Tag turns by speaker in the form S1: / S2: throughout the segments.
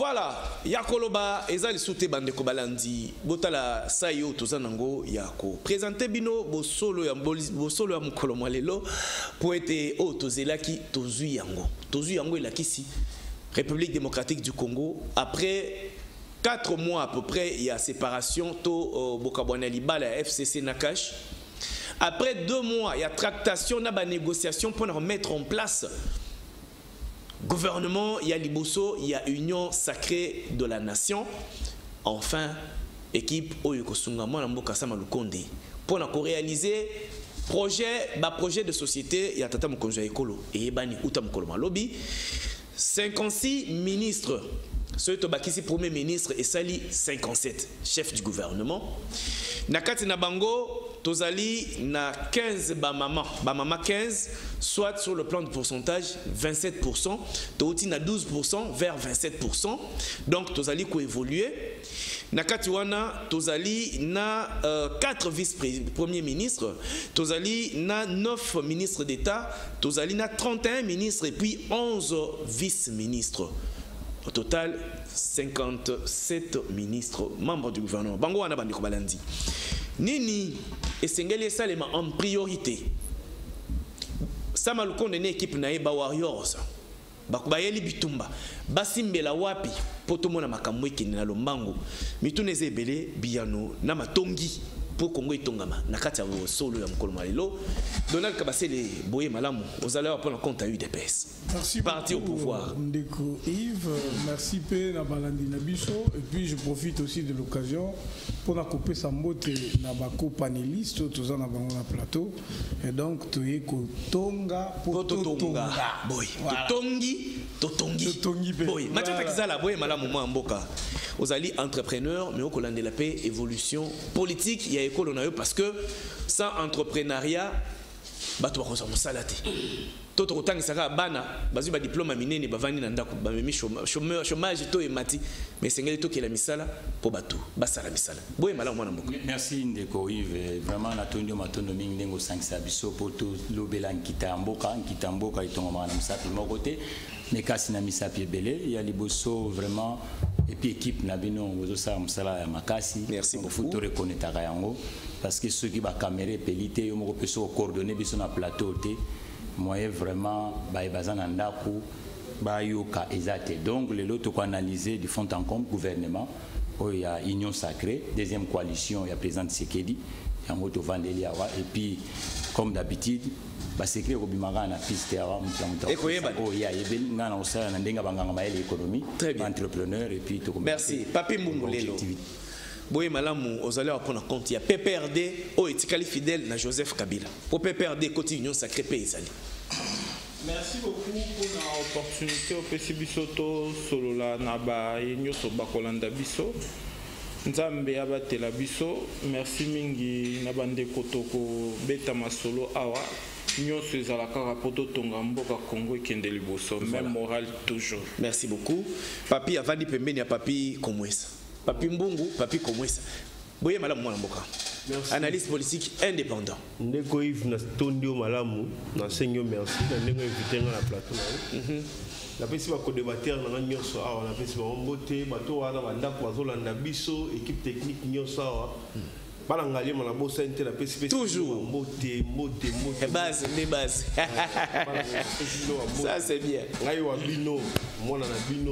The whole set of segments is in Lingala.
S1: Voilà, Yakoloba, ezali soute bande kobalandi, botala sayo tozanango yako. Présenter bino bosolo ya mukolo mwalelo pour être o tozelaki tozui yango. Tozui yango elakisi République démocratique du Congo après 4 mois à peu près il y a séparation to Bokabwana Libala FCC Nakash. Après 2 mois il y a tractation na ba négociation pour remettre en place gouvernement, il y a Liboso, il y a Union sacrée de la nation. Enfin, équipe Oyokosunga Mboka Sama Lukonde. Pour réaliser projet de société, il y a Tata Mukonja Ekolo et Ebani Utam Koloma Lobby. 56 ministres. Ceux qui premier ministre et Sali 57 chef du gouvernement. Nakati Nabango, Tozali na 15 bamama 15, soit sur le plan de pourcentage 27%, Touti na 12% vers 27%. Donc Tozali ko évoluer. Nakati wana Tozali na 4 vice-premiers ministres, Tozali na 9 ministres d'État, Tozali na 31 ministres et puis 11 vice-ministres. Au total, 57 ministres, membres du gouvernement. Bango wana bandiko balandi. Nini esengeli salema en priorité. Sama Lukonde ne équipe na Eba Warriors. Bakubayeli bitumba. Basimbela wapi poto mona makambo ekini na lombango. Mituneze ebele biyano na matongi pour Congo itongama na kati ya solo ya mukolo malelo. Donald Kabasele boye malamu aux alleurs prendre en compte à UDPS.
S2: Merci
S1: parti au pouvoir.
S2: Ndeko Yves, merci P na balandi na biso et puis je profite aussi de l'occasion pour na couper sa mbote na bako panéliste tous na bango na plateau et donc toye ko tonga
S1: pour tonga boy totongi boy matata kizala boye malamu mwa mboka ozali entrepreneur mais okolande la paix évolution politique il y a école na yo parce que sans entrepreneuriat bato bakosa mosala te toto kotangisaka bana bazwi ba diplôme minene bavandi na ndako bamemi chômage to emati mais sengeli to kela misala po bato basala misala boye malamu mwana mboka.
S3: Merci Ndeko Yves, vraiment na tondi matondo mingi ndengo sangisa biso po to lobela nkitamboka itonga na musapi moko te mais kasi na misapi ebele ya liboso vraiment et puis équipe na bino ozo sa musala ya makasi.
S1: Merci beaucoup.
S3: Faut to reconnaître yango parce que ceux qui ba caméra pelité yo moko peso coordonner biso na plateau te moyen vraiment bazana ndaku bayoka ezate. Donc les lots to analyser du fond en comble gouvernement il y a Union sacrée, deuxième coalition il y a président Sekedi ya moto Vandeli awa et puis comme d'habitude ba secret ko bimanga na piste awa mutamta ya yebeli ngana osala na ndenga banganga maele économie entrepreneur et puis to.
S1: Merci Papi Mbungu lelo boye malamu ozali prendre compte ya PPRD o etikali fidèle na Joseph Kabila pour PPRD côté Union sacrée paysali.
S4: Merci beaucoup pour l'opportunité au Pesibisoto solola naba yenyoso bakolanda biso nzambe abatela biso. Merci mingi nabande kotoko beta masolo awa nyonso ezalaka rapoto tonga mboka Congo ekende liboso même moral toujours.
S1: Merci beaucoup Papi avandi pembeni ya Papi Komwesa. Papi Mbungu, Papi Komwesa. Boye malamu mwana mboka. Analyste politique indépendant.
S5: Ndeko Yves na tondio malamu na senyo merci na ndeko invité na plateau na. La pesi ba ko débattre na nyonso awa na pesi ba mbote bato wana banda ko azolanda biso équipe technique nyonso awa. Bala ngali mona bosa inte la pesi
S1: toujours
S5: mbote
S1: base les bases. Ça c'est bien.
S5: Ngai wa bino mona na bino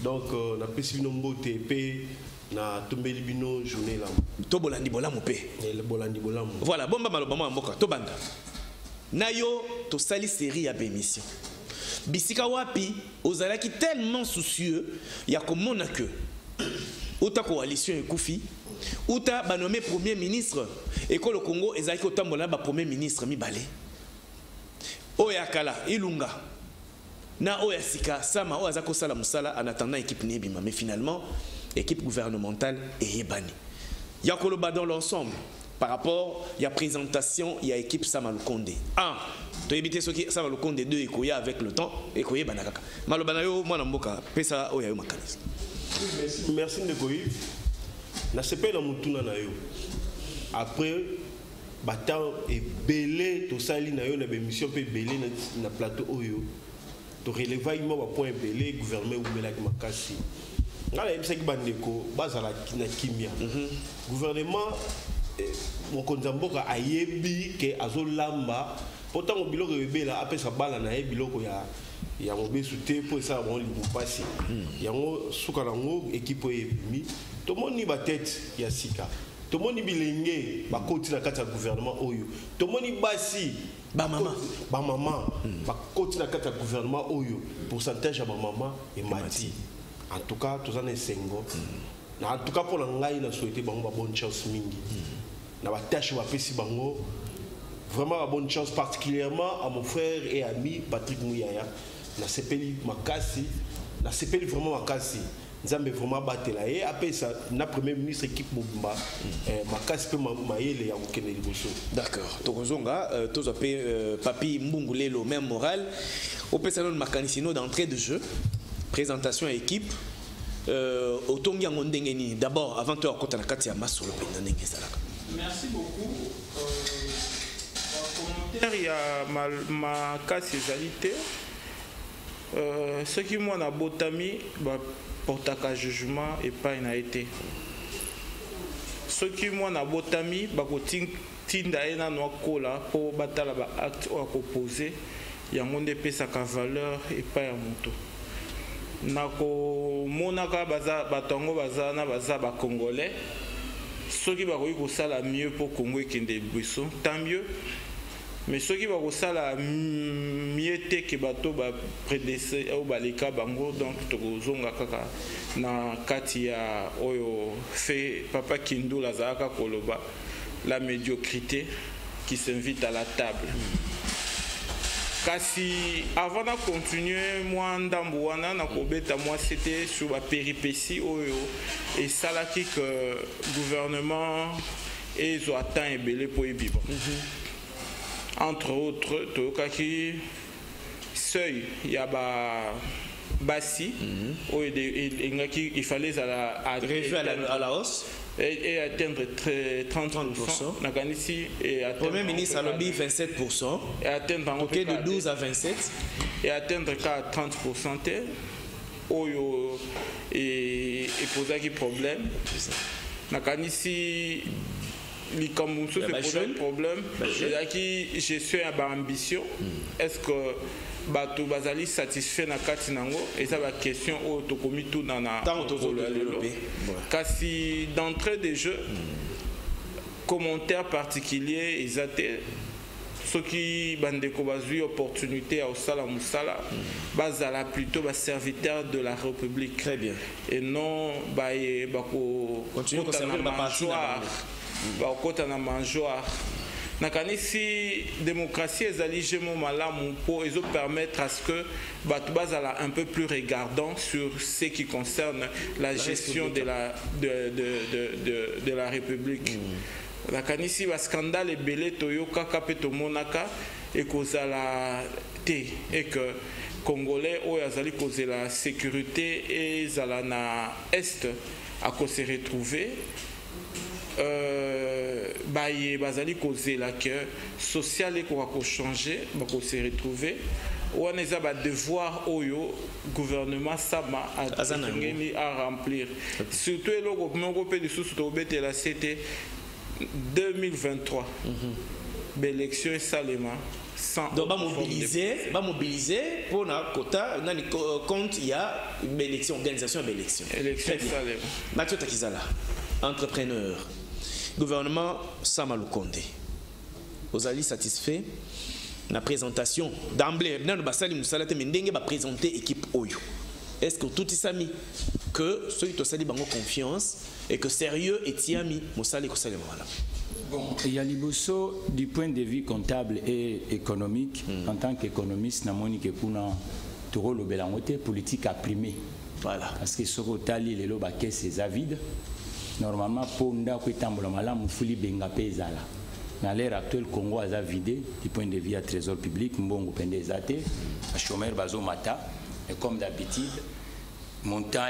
S5: donc la pesi bino mbote pe na tombeli bino journée là
S1: to bolandi bolamu pe
S5: le bolandi bolamu.
S1: Voilà bomba maloba mwa mboka to banda nayo to sali série ya émission bisika wapi ozalaki tellement soucieux ya komona que uta coalition ekufi uta ba nommé premier ministre et que le Congo ezalaki otambola ba premier ministre mibale oyakala ilunga na oyasika sama oyazako sala musala en attendant équipe nebima mais finalement équipe gouvernementale et Ebani. Il y a Koloba dans l'ensemble. Par rapport, il y a présentation, il y a équipe Samalukonde. 1. Tu as évité ce qui est Samalukonde. 2. Ekoya avec le temps. Ekoye Banakaka. Malobanayo, moi, Namboka. Pesa, Oyayo Makanis.
S5: Merci Ndeko Yves. Na sepe na mutuna na yo. Après, batan et belé, to sali na yo na bémission pe belé na plateau Oyo. To releva ima wa point belé, gouvernement ou belaki makasi. ngala yebisaki bandeko bazala na kimia gouvernement mokonzi ya mboka ayebi ke azolamba po ntango biloko ebela apesa bala na ye biloko ya mobesu te mpo esala bango libu mpasi yango suka nango ekipe oyo ebimi tomoni batete ya sika tomoni bilenge bakoti na kati ya gouvernement oyo tomoni basi bamama bakoti na kati ya gouvernement oyo pourcentage ya bamama emati en tout cas toza na esengo en tout cas mpona ngai na souhaité bango bonne chance mingi na batâche bapesi bango vraiment bonne chance particulièrement à mon frère et ami Patrick Mouyaya na sepeli makasi na sepeli vraiment makasi nzambe vraiment batela ye apesa na premier ministre équipe mobimba makasi pe mayele ya kokende liboso.
S1: D'accord, tokozonga tozo pe papi mbungulelo même moral opesa non makanisino d'entrée de jeu présentation à équipe otongi yango ndenge nini d'abord avant toi kota na kati ya masolo pe ndenge ezalaka.
S4: Merci beaucoup. Commentaire ya makasi ezali te soki mwana botami portaka jugement epai na été soki mwana botami bakotinda ye nano akola mpo batala baacte oyo akopose yango nde epesaka valeur epai ya moto nakomonaka bato yango baza bacongolais soki bakoki kosala mieux mpo Congo ekende liboso tant mieux mais soki bakosala mieux te ke bato baprédécé oyo baleka bango donc tokozonga kaka na kati ya oyo fe papa Kindula azalaka koloba la médiocrité qui s'invite à la table. Kasi avant de continuer moi ndambo wana na kobeta moi c'était sur la péripétie oyo et salaki que gouvernement ezo atteint ebele po ebiba. Entre autres tokaki seuil ya ba basi il fallait à
S1: la hausse
S4: et atteindre 30%.
S1: Le Premier ministre a lobby 27%.
S4: Et atteindre
S1: de 12 à 27.
S4: Et atteindre 30%. Oyo et poser qui problème. Nakanisi likambuso c'est poser problème. Qui gestion à ambition. Est-ce que bato bazali satisfait na kati nango et ça va question au tokomi tout dans na kasi d'entrée des jeux commentaires particuliers exaté ceux qui bandeko bazui opportunité au sala musala bazala plutôt ba serviteur de la République.
S1: Très bien.
S4: Et non bako
S1: continuer à servir ma partie
S4: bakota na mangeoire. Nakanisi démocratie ezali jemo malamu pour permettre à ce que Batouba ala un peu plus regardant sur ce qui concerne la gestion de la République. Nakanisi ba scandale ebele toyoka kapeto monaka et kozala te et que Congolais oyo azali kozela sécurité et zala na est à ko se retrouver bazali kozela que social et qu'on changer bako se retrouver on a ba devoir oyo gouvernement sama à remplir surtout le moko pe de sous la c'était 2023 l'élection est salement
S1: donc va mobiliser pour na quota nani compte il y a une élection organisation d'élection
S4: élection salement
S1: Mathieu Takizala entrepreneur gouvernement Sama Lukonde vous allez satisfait la présentation d'emblée dans basali musala te ndenge ba présenter équipe oyo est-ce que tout isami que ceux qui tosali bango confiance et que sérieux et tiami musali ko sala voilà.
S3: Bon, il y a liboso du point de vue comptable et économique en tant qu'économiste na moni ke kuna toro lo belangote politique a primé
S1: voilà
S3: parce que soko tali lelo ba caisse est vide. Normalement, pour nous, à l'ère actuelle, le Congo a vidé du point de vue à trésor public, mbongo pende zate, à chômeur bazo mata, et comme d'habitude, montant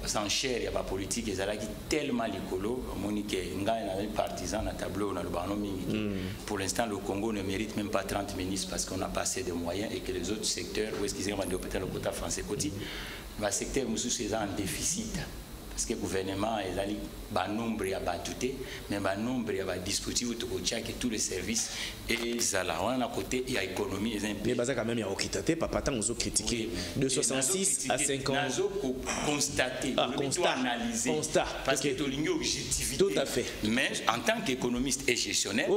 S3: sans cher, il y a pas politique, ils ont tellement l'écolo, monique, ngai partisan na tableau na le pour l'instant, le Congo ne mérite même pas 30 ministres parce qu'on n'a pas assez de moyens et que les autres secteurs, où est-ce qu'ils ont peut-être le quota français côté, le secteur monsieur c'est en déficit. parce que le gouvernement est allé un nombre à battuter, mais un nombre à dispositif que tous les services et là on a côté il y a économie et
S1: mais bazar quand même il y a okitate papa tant nous critiquer de 66 à 50
S3: ans constater analyser parce que tout l'objectivité
S1: tout à fait
S3: mais en tant qu'économiste et gestionnaire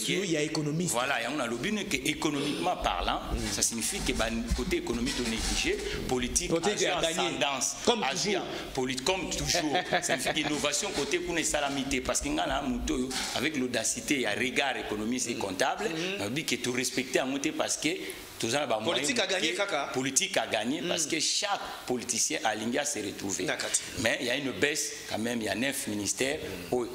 S1: il y a économiste
S3: voilà on a le but que économiquement parlant ça signifie que côté économique on négligé politique ascendance
S1: comme
S3: toujours ça fait innovation côté qu'on est salamité parce qu'il y a un mouton avec l'audacité à regard économique et comptable on dit que tout respecter à monter parce que
S1: politique a gagné kaka
S3: politique a gagné parce que chaque politicien à l'India s'est retrouvé mais il y a une baisse quand même il y a 9 ministères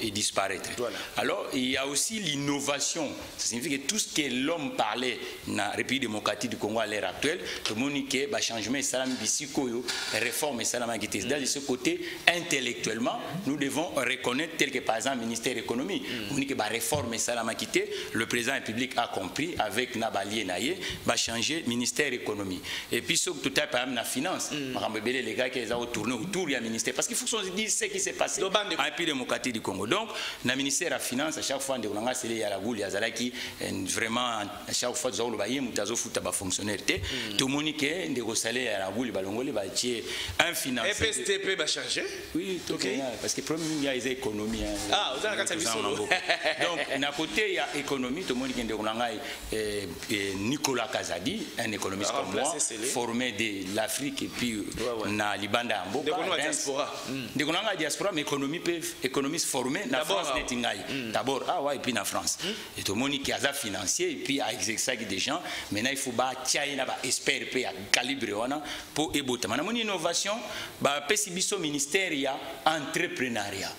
S3: et disparaître alors il y a aussi l'innovation ça signifie que tout ce que l'homme parlait dans la République démocratique du Congo à l'heure actuelle tout le monde dit que changement salam bisikoyo réforme salam qui était de ce côté intellectuellement nous devons reconnaître tel que par exemple le ministère de l'économie on dit que réforme salam quitté le président de la République a compris avec Nabali Naye changer ministère de l'économie et puis ce que tout à par exemple la finance les gars qui ont tourné autour du ministère parce qu'il faut qu'on se dise ce qui s'est passé en République démocratique du Congo donc le ministère de la finance à chaque fois on a c'est à la boule qui vraiment à chaque fois nous avons mutazo futa ba fonctionnaire tout le monde qui est de salaire à la boule balongoli ba un financier
S1: FSTP va changer
S3: oui tout parce que problème il y a les économies
S1: vous avez
S3: donc d'un côté il y a économie tout le monde qui est de Nicolas Kazadi un économiste comme moi, formé de l'Afrique et puis na Libanda Ambo. De la diaspora, mais économiste formé na France d'abord et puis na France. Et tout le monde qui a ça financier et puis a exercé des gens. Maintenant il faut espérer à calibre pour ébouter. Maintenant mon innovation, pesibiso ministère il y a entrepreneuriat.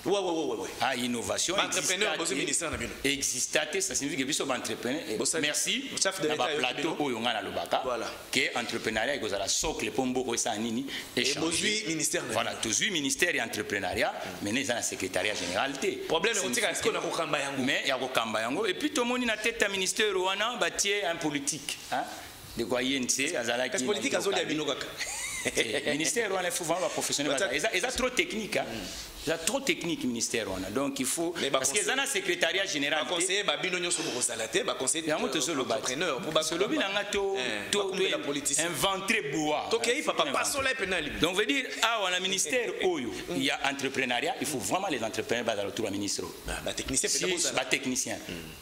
S3: Innovation.
S1: Entrepreneur au ministère na bino.
S3: Existate, ça signifie que biso entrepreneur. Merci. Plateau voilà que entrepreneuriat est la socle pour beaucoup ça nini
S1: échanger ministère
S3: voilà tous ministère et entrepreneuriat mais dans la secrétariat général
S1: problème est qu'on a kokamba yango
S3: mais il y a kokamba yango et puis tout le monde na tête à ministère wana bâtir un politique hein de quoi yente azala
S1: qui politique azoli abino kaka
S3: ministère wana faut vraiment professionnel et ça trop technique hein c'est trop technique ministère on a donc il faut parce que dans le secrétariat général
S1: conseiller babino nyoso ko salate ba conseiller
S3: entrepreneur pour ba lobby na to inventer bois
S1: to kei papa pas sola penal
S3: donc veut dire on a ministère oyo il y a entrepreneuriat il faut vraiment les entrepreneurs dans le tour ministre
S1: ba technicien
S3: peut-être pas technicien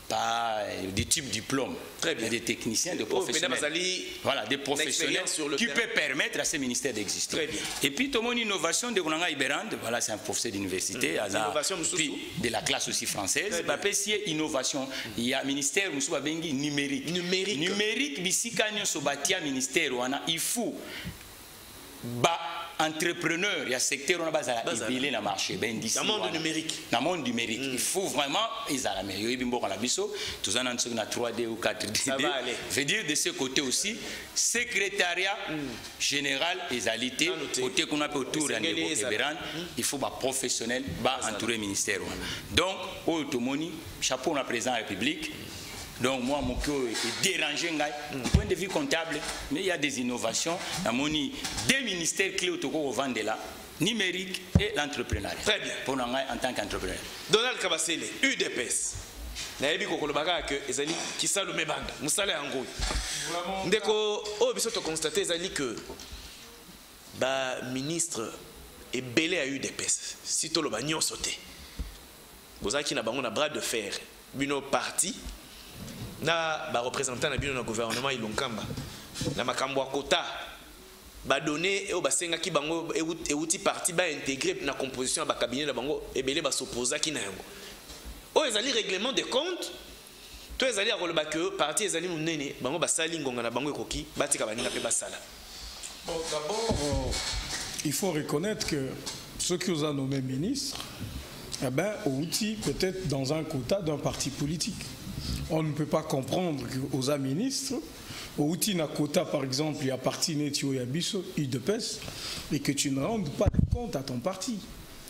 S3: pas des types diplômes
S1: très bien
S3: des techniciens de professionnels voilà des professionnels qui peut permettre à ces ministères d'exister et puis tout mon innovation de Konanga Iberand voilà c'est un professeur d'université puis de la classe aussi française innovation il y a ministère numérique bisika nyoso batia ministère wana il faut entrepreneur il y a secteur on a basé il na marché ben d'ici
S1: dans monde numérique
S3: il faut vraiment ils a la meilleure bimbo la biso tous en dessous na 3D ou 4D veut dire de ce côté aussi secrétariat général et alité côté qu'on a autour de il faut professionnel entourer ministère donc automoni chapeau on a président de la République. Donc moi mon cœur est dérangé du point de vue comptable mais il y a des innovations à mon deux ministères clés au vendre là numérique et l'entrepreneuriat.
S1: Très bien.
S3: Pour nous en tant qu'entrepreneur.
S1: Donald Kabasele UDPS. Nayebi ko kolobaka que ezali kisalume banda musala yango. Ndeko o biso to constater ezali que ba ministre est belé à UDPS. Si to lo ba nyonso te. Bozaki na bango na bras de fer. Bino parti na ba représentant na bino na gouvernement ilonkamba na makambo ya kota ba donné e ba senga ki bango euti parti ba intégrer na composition ba cabinet na bango ebele ba s'opposa ki na yango o ezali règlement des comptes to ezali a koloba que parti ezali munene bango ba sali ngonga na bango ekoki batika baninga pe basala.
S2: Bon, d'abord il faut reconnaître que ceux qui ont nommé ministre eh ben outil peut-être dans un quota d'un parti politique. On ne peut pas comprendre qu'aux ministres, au outil na quota par exemple, il y a parti Netio Yabiso, UDPS, et que tu ne rendes pas compte à ton parti.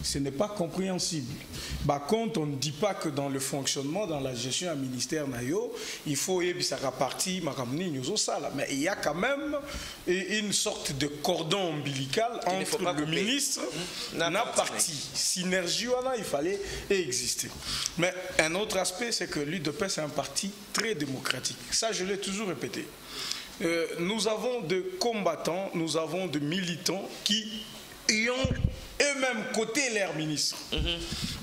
S2: ce n'est pas compréhensible. Par contre, on ne dit pas que dans le fonctionnement, dans la gestion à ministère nayo, il faut y partie, mais il y a quand même une sorte de cordon ombilical entre le ministre et la partie. Synergie, il fallait exister. Mais un autre aspect, c'est que l'UDPS est un parti très démocratique. Ça, je l'ai toujours répété. Nous avons des combattants, nous avons des militants qui ont eux-mêmes coté leur ministre.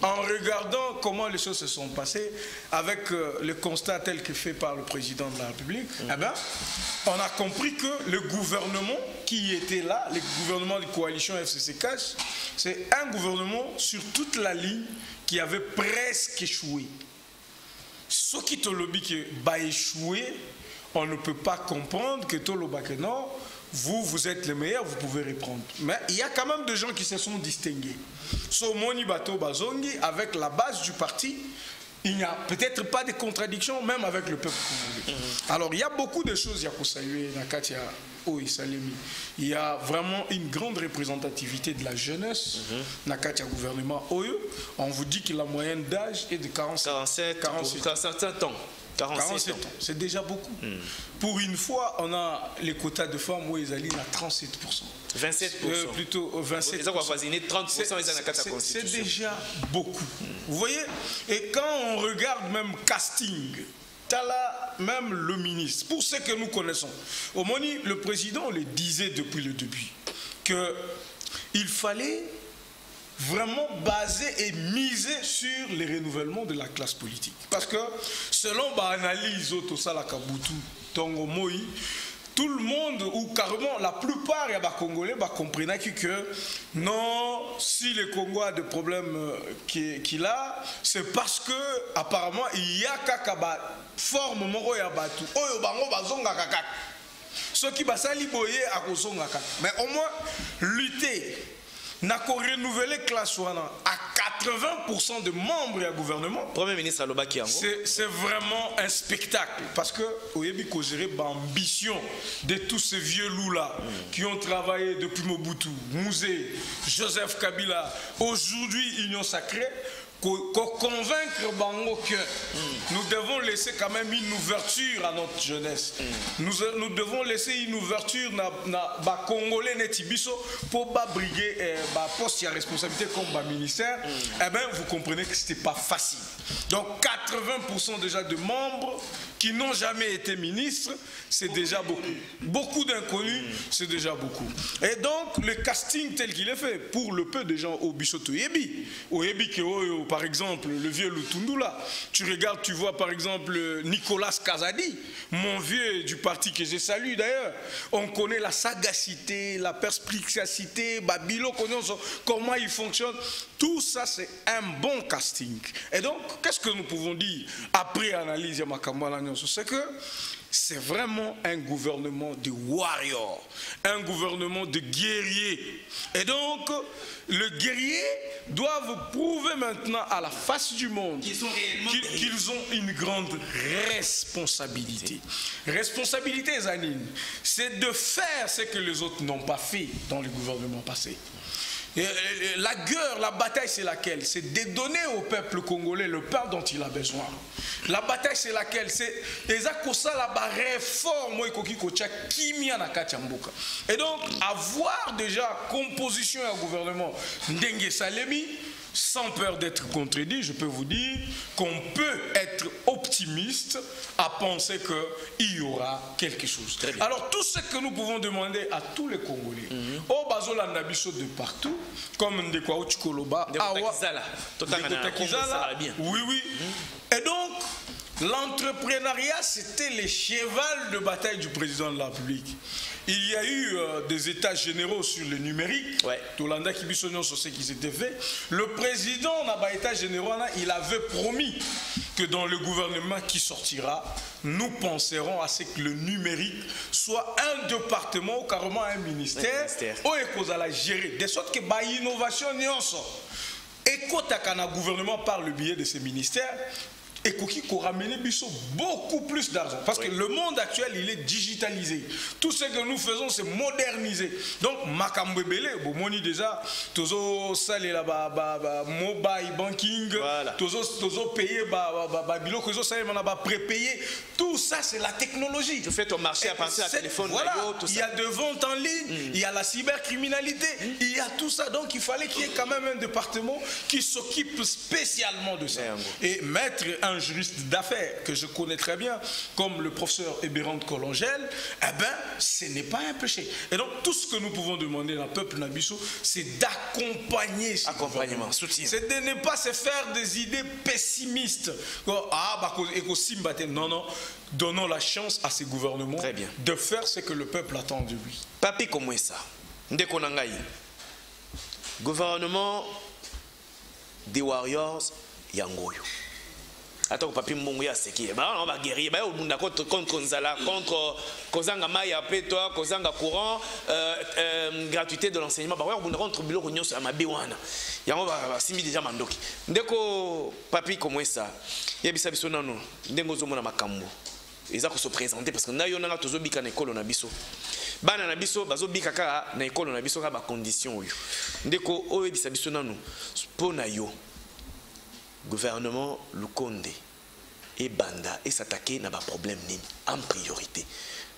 S2: En regardant comment les choses se sont passées avec le constat tel que fait par le président de la République, eh ben, on a compris que le gouvernement qui était là, le gouvernement de coalition FCC Cash, c'est un gouvernement sur toute la ligne qui avait presque échoué. Ce qui te lobby qui va échouer, on ne peut pas comprendre que Tolobakeno, vous êtes les meilleurs, vous pouvez reprendre. Mais il y a quand même des gens qui se sont distingués. Somoni Bato Bazongi, avec la base du parti, il n'y a peut-être pas de contradiction, même avec le peuple congolais. Alors, il y a beaucoup de choses, il y a pour saluer Nakatia Oisalemi. Il y a vraiment une grande représentativité de la jeunesse. Nakatia gouvernement Oyo, on vous dit que la moyenne d'âge est de 47
S1: ans.
S2: 47 ans, c'est déjà beaucoup. Pour une fois, on a les quotas de femmes où ils alignent à 37%.
S1: 27%.
S2: Plutôt 27%.
S1: 30%.
S2: C'est déjà beaucoup. Vous voyez? Et quand on regarde même casting, t'as là même le ministre, pour ce que nous connaissons. Au Moni, le président le disait depuis le début, qu'il fallait vraiment basé et misé sur les renouvellements de la classe politique. Parce que selon l'analyse Tongo Moi, tout le monde, ou carrément la plupart des Congolais comprennent que non, si le Congo a des problèmes qu'il a, c'est parce que apparemment il y a kakaba forme moro ya batu oyo bango bazonga kakak. Ce qui va s'aliboyer à kozonga kakak. Mais au moins lutter. N'a qu'à renouveler classe à 80% de membres du gouvernement.
S1: Premier ministre Aloba Kiango.
S2: C'est vraiment un spectacle. Parce que Oyebi Kozere, l'ambition de tous ces vieux loups-là qui ont travaillé depuis Mobutu, Mouzé, Joseph Kabila, aujourd'hui Union Sacrée, convaincre Bango que nous devons laisser quand même une ouverture à notre jeunesse. Nous devons laisser une ouverture à Congolais Netibiso pour briguer poste à responsabilité comme ministère. Eh bien, vous comprenez que ce n'était pas facile. Donc 80% déjà de membres qui n'ont jamais été ministres, c'est déjà beaucoup. Beaucoup d'inconnus, c'est déjà beaucoup. Et donc, le casting tel qu'il est fait, pour le peu de gens au Bissoto Yebi, au Yebi que, par exemple, le vieux Lutundula, tu regardes, tu vois par exemple Nicolas Kazadi, mon vieux du parti que je salue d'ailleurs. On connaît la sagacité, la perspicacité, Babilo, comment il fonctionne. Tout ça, c'est un bon casting. Et donc, qu'est-ce que nous pouvons dire après analyse de Makambala? C'est que c'est vraiment un gouvernement de warriors, un gouvernement de guerriers. Et donc, les guerriers doivent prouver maintenant à la face du monde qu'ils ont une grande responsabilité. Responsabilité, Zanine, c'est de faire ce que les autres n'ont pas fait dans le gouvernement passé. La guerre, la bataille, c'est laquelle? C'est de donner au peuple congolais le pain dont il a besoin. La bataille, c'est laquelle? C'est la réforme. Et donc, avoir déjà composition et un gouvernement Ndenge Salemi, sans peur d'être contredit, je peux vous dire qu'on peut être optimiste à penser qu'il y aura quelque chose. Alors tout ce que nous pouvons demander à tous les Congolais, au Bazolanda Bisso de partout, comme Ndekwa Uchikoloba, oui, oui. Et donc, l'entrepreneuriat, c'était le cheval de bataille du président de la République. Il y a eu des états généraux sur le numérique. Tolanda Kibisonio sur ce qui s'était fait. Le président n'a pas état généraux, il avait promis que dans le gouvernement qui sortira, nous penserons à ce que le numérique soit un département ou carrément un ministère où il a gérer. De sorte que l'innovation n'est pas. Et quand un gouvernement par le biais de ces ministères, et qui ramener beaucoup plus d'argent. Parce que le monde actuel, il est digitalisé. Tout ce que nous faisons, c'est moderniser. Donc, Makambo Belé, Bomoni déjà, Tozo Salé là mobile banking, Tozo payer, Bilo Kozo Salé, prépayé. Tout ça, c'est la technologie.
S1: Tu fais ton marché à partir du téléphone.
S2: Voilà, il y a de ventes en ligne, il y a la cybercriminalité, il y a tout ça. Donc, il fallait qu'il y ait quand même un département qui s'occupe spécialement de ça. Et mettre un juriste d'affaires que je connais très bien, comme le professeur Ebérande Colongel, eh ben, ce n'est pas un péché. Et donc, tout ce que nous pouvons demander au peuple Nabiso, c'est d'accompagner ce
S1: accompagnement, soutien.
S2: C'est de ne pas se faire des idées pessimistes. Non, non. Donnons la chance à ces gouvernements de faire ce que le peuple attend de lui.
S1: Papi comme ça, Ndekonangaï, gouvernement des Warriors, Yangoyo. Attends, papi mbongo ya seki. On va guérir. On va contre Nzala, contre Kozanga Maya, toi, Kozanga courant, gratuité de l'enseignement. On va contre Bilo Rognon sur ma biwana. On va simi déjà mandoki. Ndeko papi comme ça. Yebisa biso nano. Ndengo zomo na makambo. Ils ont se présenter parce que na yona tozo bika na école na biso. Bana na biso bazo bika ka na école na biso ka ba condition oyo. Ndeko oyo yebisa biso nano. Pona yo. Gouvernement Lukonde et Banda et s'attaquer n'a pas problème en priorité.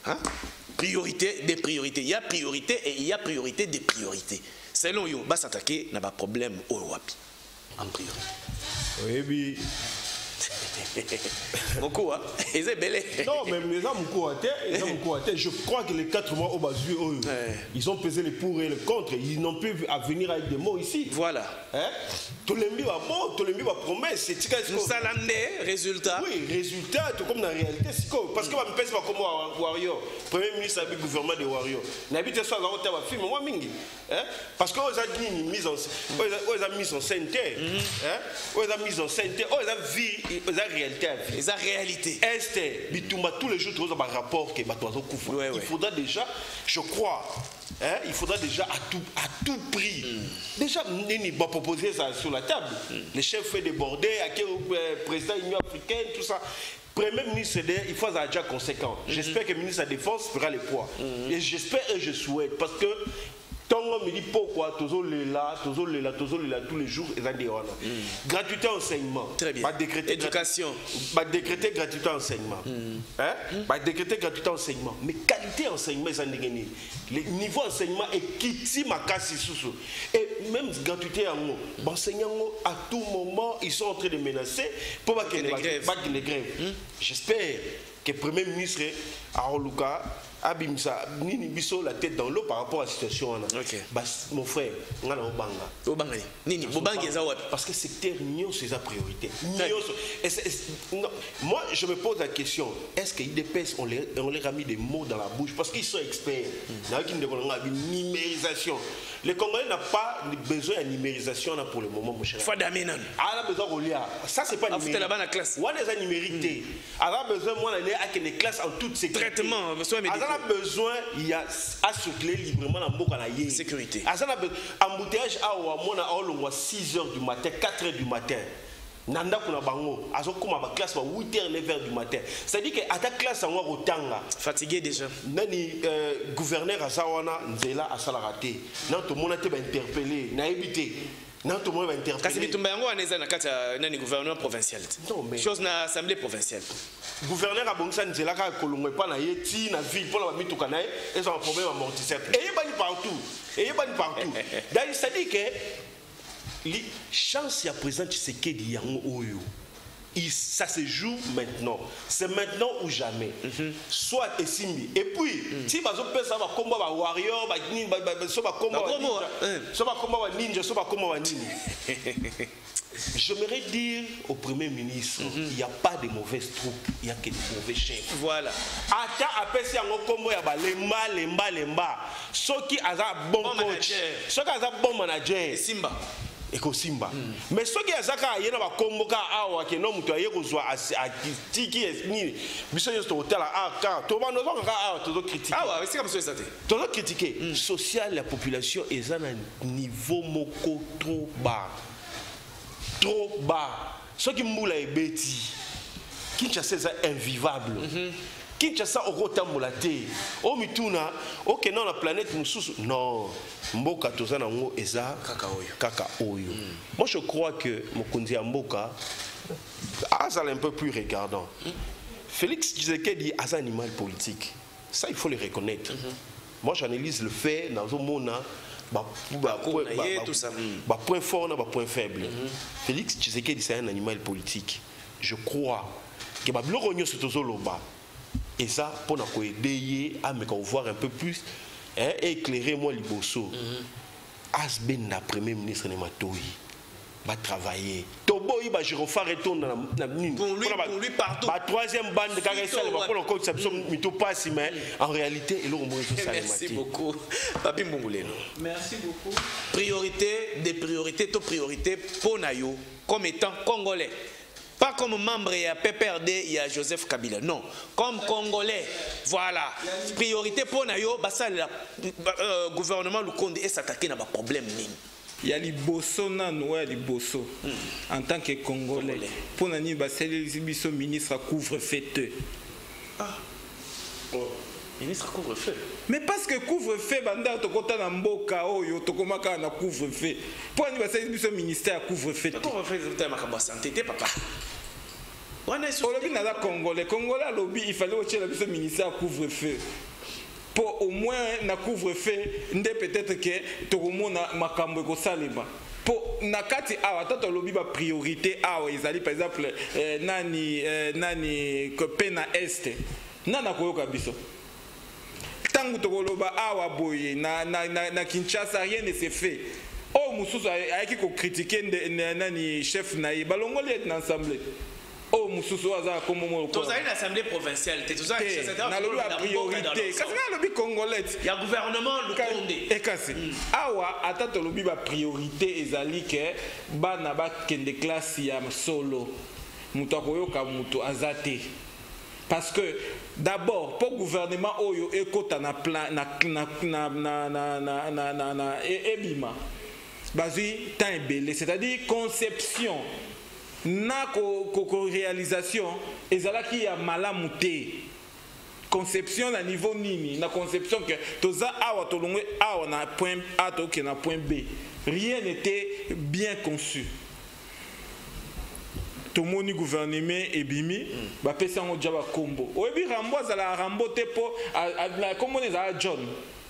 S1: Hein? Priorité des priorités. Il y a priorité et il y a priorité des priorités. Selon yo, bah s'attaquer n'a pas problème au wapi en priorité.
S5: Oui,
S1: beaucoup, hein?
S5: Non, mais les hommes, je crois que les 4 mois au bas, ils ont pesé les pour et les contre. Ils n'ont plus à venir avec des mots ici.
S1: Voilà.
S5: Hein? Tout le monde va bon, tout le monde va promesse.
S1: Nous salandés, résultat.
S5: Oui, résultat, tout comme dans la réalité. Parce que je ne sais pas comment Warrior, Premier ministre a gouvernement de Warrior. N'habite pas dans le film, moi, mingi. Parce qu'on a mis en scène. On a mis en scène. On a vu la réalité.
S1: La réalité.
S5: Est tous les jours, tu as un rapport que il faudra déjà, je crois, il faudra déjà à tout prix. Déjà, Nini va proposer ça sur la table. Les chefs fait déborder, le président de l'Union africaine, tout ça. Premier ministre, il faut un déjà conséquent. J'espère que le ministre de la Défense fera le poids. Et j'espère et je souhaite, parce que me dit pourquoi tous les jours gratuité enseignement.
S1: Très bien. Éducation.
S5: Décréter gratuité enseignement. Décréter gratuité enseignement. Mais qualité enseignement, le niveau enseignement est quitté ma casse sous. Et même gratuité en enseignants à tout moment ils sont en train de menacer pour pas qu'il y ait des grèves. J'espère que le Premier ministre Aroluka Abimsa, Nini Bisso la tête dans l'eau par rapport à la situation. Mon frère, parce que c'est secteur c'est sa priorité. Moi, je me pose la question, est-ce que l'IDPS, on leur a mis des mots dans la bouche parce qu'ils sont experts. Numérisation. Les Congolais n'ont pas besoin de numérisation pour le moment, mon cher. Ça, c'est pas numérique. On a des numériques. On a besoin de classes en toute sécurité.
S1: Traitement,
S5: besoin, il y a à circuler librement dans le
S1: sécurité.
S5: Embouteillage à 6 h du matin, 4 h du matin. Nanda kuna bango, azokuma ba classe 8 h 9 h du matin. C'est-à-dire que à ta classe en otanga,
S1: fatigué déjà.
S5: Nani gouverneur azawana nzela asalarate. Nan to mona te ba interpeller, na ebité. Non, tout le monde va interpeller.
S1: Kasi bitumba yango aneza na kati nani gouvernement provincial. Chose na assemblée provinciale.
S5: Gouverneur a bongisa nzela ka kolongwe pa na yeti na ville pour la mituka na ils ont un problème amortisseur. Et yebani partout. D'ailleurs ça dit que les chances ya président Tshisekedi yango oyo. Ça se joue maintenant. C'est maintenant ou jamais. Soit et Simbi. Et puis, si vous avez un combat de warrior, j'aimerais dire au Premier ministre, il n'y a pas de mauvaises troupes, il n'y a que de mauvais chefs.
S1: Voilà.
S5: Ata apesi yango kombo ya ba lemba. Soki aza bon coach, soki aza bon manager.
S1: Simba.
S5: Simba. Mais ce qui est ça, il y a un comboka awa qui est non mutué kozwa tiki ni biso yo hôtel à car to ba no ka to critiquer.
S1: Ah ouais, c'est comme ça ça.
S5: To critiquer social la population est à un niveau moko trop bas. Ce qui mboula est bêti. Kinshasa est invivable. Kinshasa okotambola te. O mituna okena na planète mususu. Non, mboka toza nango eza kaka oyo. Moi je crois que Mokonzi Mboka azal un peu plus regardant. Félix Tshisekedi est un animal politique. Ça il faut le reconnaître. Moi j'analyse le fait dans un monde point fort, point faible. Félix Tshisekedi c'est un animal politique. Je crois que Bablorogno c'est Tozoloba. Et ça, pour nous aider à me voir un peu plus, éclairer moi Liboso. Asben la premier ministre de Matoui va travailler. Tobo il va Girofard retourne pour lui partout. La troisième bande de Caressel va pour encore ça mito passe mais en réalité il aura moins ça.
S1: Merci beaucoup. Papi Mbongoleno.
S4: Merci beaucoup.
S1: Priorité des priorités, to priorité pour Nayo comme étant congolais. Pas comme membre et à PPRD, il y a Joseph Kabila. Non, comme Congolais. Voilà. Priorité pour Nayo, le gouvernement Lukonde et s'attaquer à un problème.
S4: Il y a les bosso les bosso en tant que Congolais. Pour Nani, c'est le ministre couvre-feu.
S1: Ah. Oh. Ministre couvre-feu.
S4: Mais parce que couvre-feu, banda tokota na mboka oyo tokomaka na couvre-feu. Pour Nani, c'est le ministère couvre-feu.
S1: Couvre-feu, c'est ma santé, papa.
S4: Olobi na Congolais, Congolais lobby, il fallait aussi le ministère couvre-feu. Pour au moins na couvre-feu, peut-être que tokomona makambo ko salema. Pour nakati awa tata lobby ba priorité awa ezali par exemple nani kopena est. Nana koyoka biso. Tangu tokoloba awa boye na Kinshasa rien ne s'est fait. Oh mususu ayaki ko critiquer nani chef naï balongoli est ensemble. Oh, Moussoussou Aza, comme moi.
S1: Vous avez l'Assemblée provinciale, tu as
S4: la priorité. Quand on a le congolais,
S1: il y a le gouvernement Lukonde.
S4: Et cassé. Awa, attends, le la priorité est ali que Banaba kende classe yam solo. Mutakoyo kamuto azate. Parce que d'abord, pour le gouvernement Oyo ekota na plan na ebima. Bazi temps belé, c'est-à-dire conception. Na réalisation ezalaki ya malamu te conception à niveau nini na conception que toza awa tolongwe awa na point A to ke na point B rien n'était bien conçu. Tomoni gouvernement ebimi ba pesa ngo jaba kombo oyebi rambo azala rambo te po la kombo za John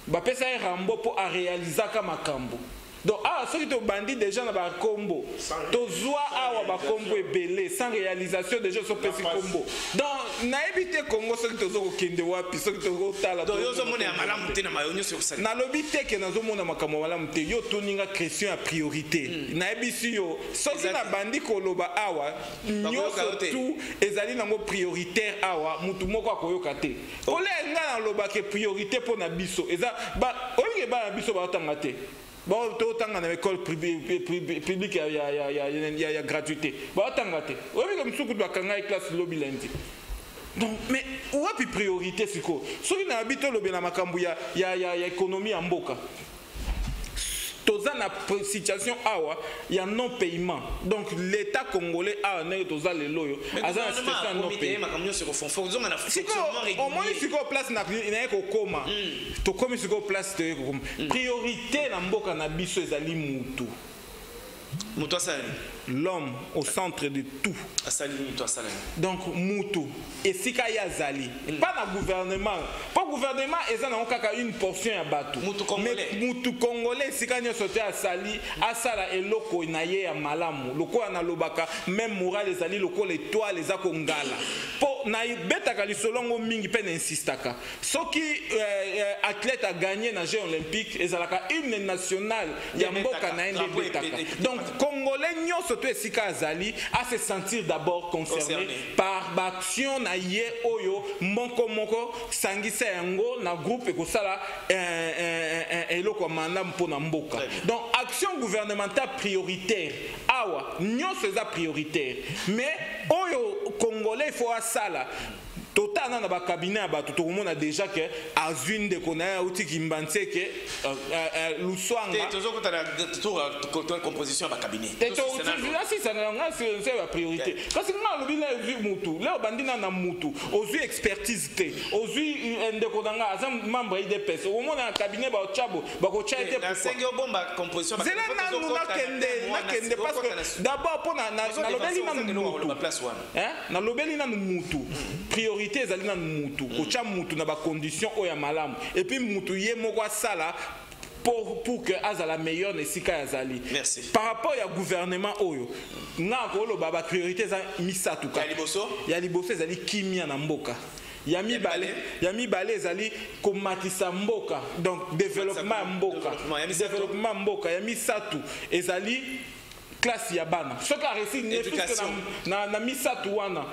S4: ba pesa rambo po a réaliser ka makambo. Donc, ceux qui te bandit déjà dans le combo, tu vois ba combo est belé, sans réalisation déjà sur petit combo. Donc, n'a évité Congo ceux qui te ont kende wapi, ceux qui te ont tala. Donc, yo zo mona malamu te na mayonyo sur ça. Na lobité que na zo mona makamo malamu te, yo toninga question à priorité. Na ebisi yo, ceux qui na bandit koloba awa, nyoso tout ezali nango prioritaire awa, mutu moko akoyoka te. Ole nga na loba ke priorité pour na biso, eza ba olinge ba biso ba tanga te. Bon, tout le temps dans l'école publique, il y a gratuité. Bon, attendez. Oui, comme ça, vous avez une classe lobby lundi. Donc, mais où est la priorité? C'est quoi? Si vous avez habité lobby, il y a économie en boca. Dans la situation il y a non paiement. Donc l'État congolais a un les loyaux. Non paiement. Au moins il faut place na coma. To comme il faut place priorité na mboka na biso ezali mutu. L'homme au centre de tout. Donc Moutou et Sika Yazali. Pas le gouvernement. Pas le gouvernement, ils ont une portion à Batou. Moutou Congolais, Sika Nyosote à Sali, Asala et Loko Naye à Malamu. Loko Analobaka, même Moura les Ali, Loko les toits, les Akongala. Pour Naï Betaka, les Solongo Mingi Pen insistaka. Ce qui athlète a gagné dans les Jeux Olympiques, ils ont une nationale. Yamboka Naïn Betaka. Donc Congolais, surtout Sika Azali, à se sentir d'abord concerné par l'action na ye oyo moko sangisa yango na groupe ekosala eloko manda mpona mboka. Donc action gouvernementale prioritaire awa nyonso eza prioritaire mais oyo congolais faut asala total na ba cabinet ya bato to komona déjà que azwin de kona uti kimbanse que luswanga
S1: tozo ko tala to composition ba cabinet
S4: et to si ça na c'est la priorité parce que na lobi na vu mutu leo bandina na mutu ozwi expertise te ozwi ndeko danga azam membre IDPS au moment na cabinet ba chabo ba ko chaite
S1: pour sengi bomba composition ba
S4: kende parce que d'abord pour na lobeli na mutu na lobeli na mutu priorité ezali na mutu ko cha mutu na ba condition oya malamu et puis mutu ye moko sala pour que azala meilleur nesika yazali.
S1: Merci.
S4: Par rapport au gouvernement oyo nga ko lo baba priorité za misatu ka ya liboso ezali kimia na mboka ya mibale ezali komatisa mboka donc développement mboka ya misatu ezali classe ya bana soki aresi na misatu wana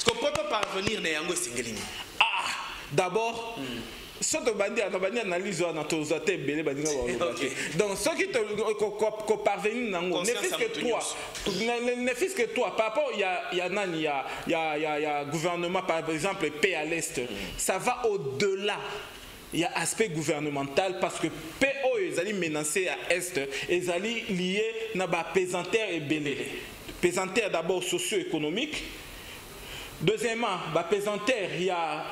S1: qu'on peut parvenir na yango singelini
S4: d'abord soto bandi analyse na tozate belé bandinga ba donc ce qui te parvenir nango ne fils que toi par rapport il y a nani il y a gouvernement par exemple paix à l'est ça va au-delà. Il y a aspect gouvernemental parce que PO ezali menacé à est ezali lié na ba pesanteur et belé pesanteur d'abord socio-économique. Deuxièmement, bah pesanteur, il y a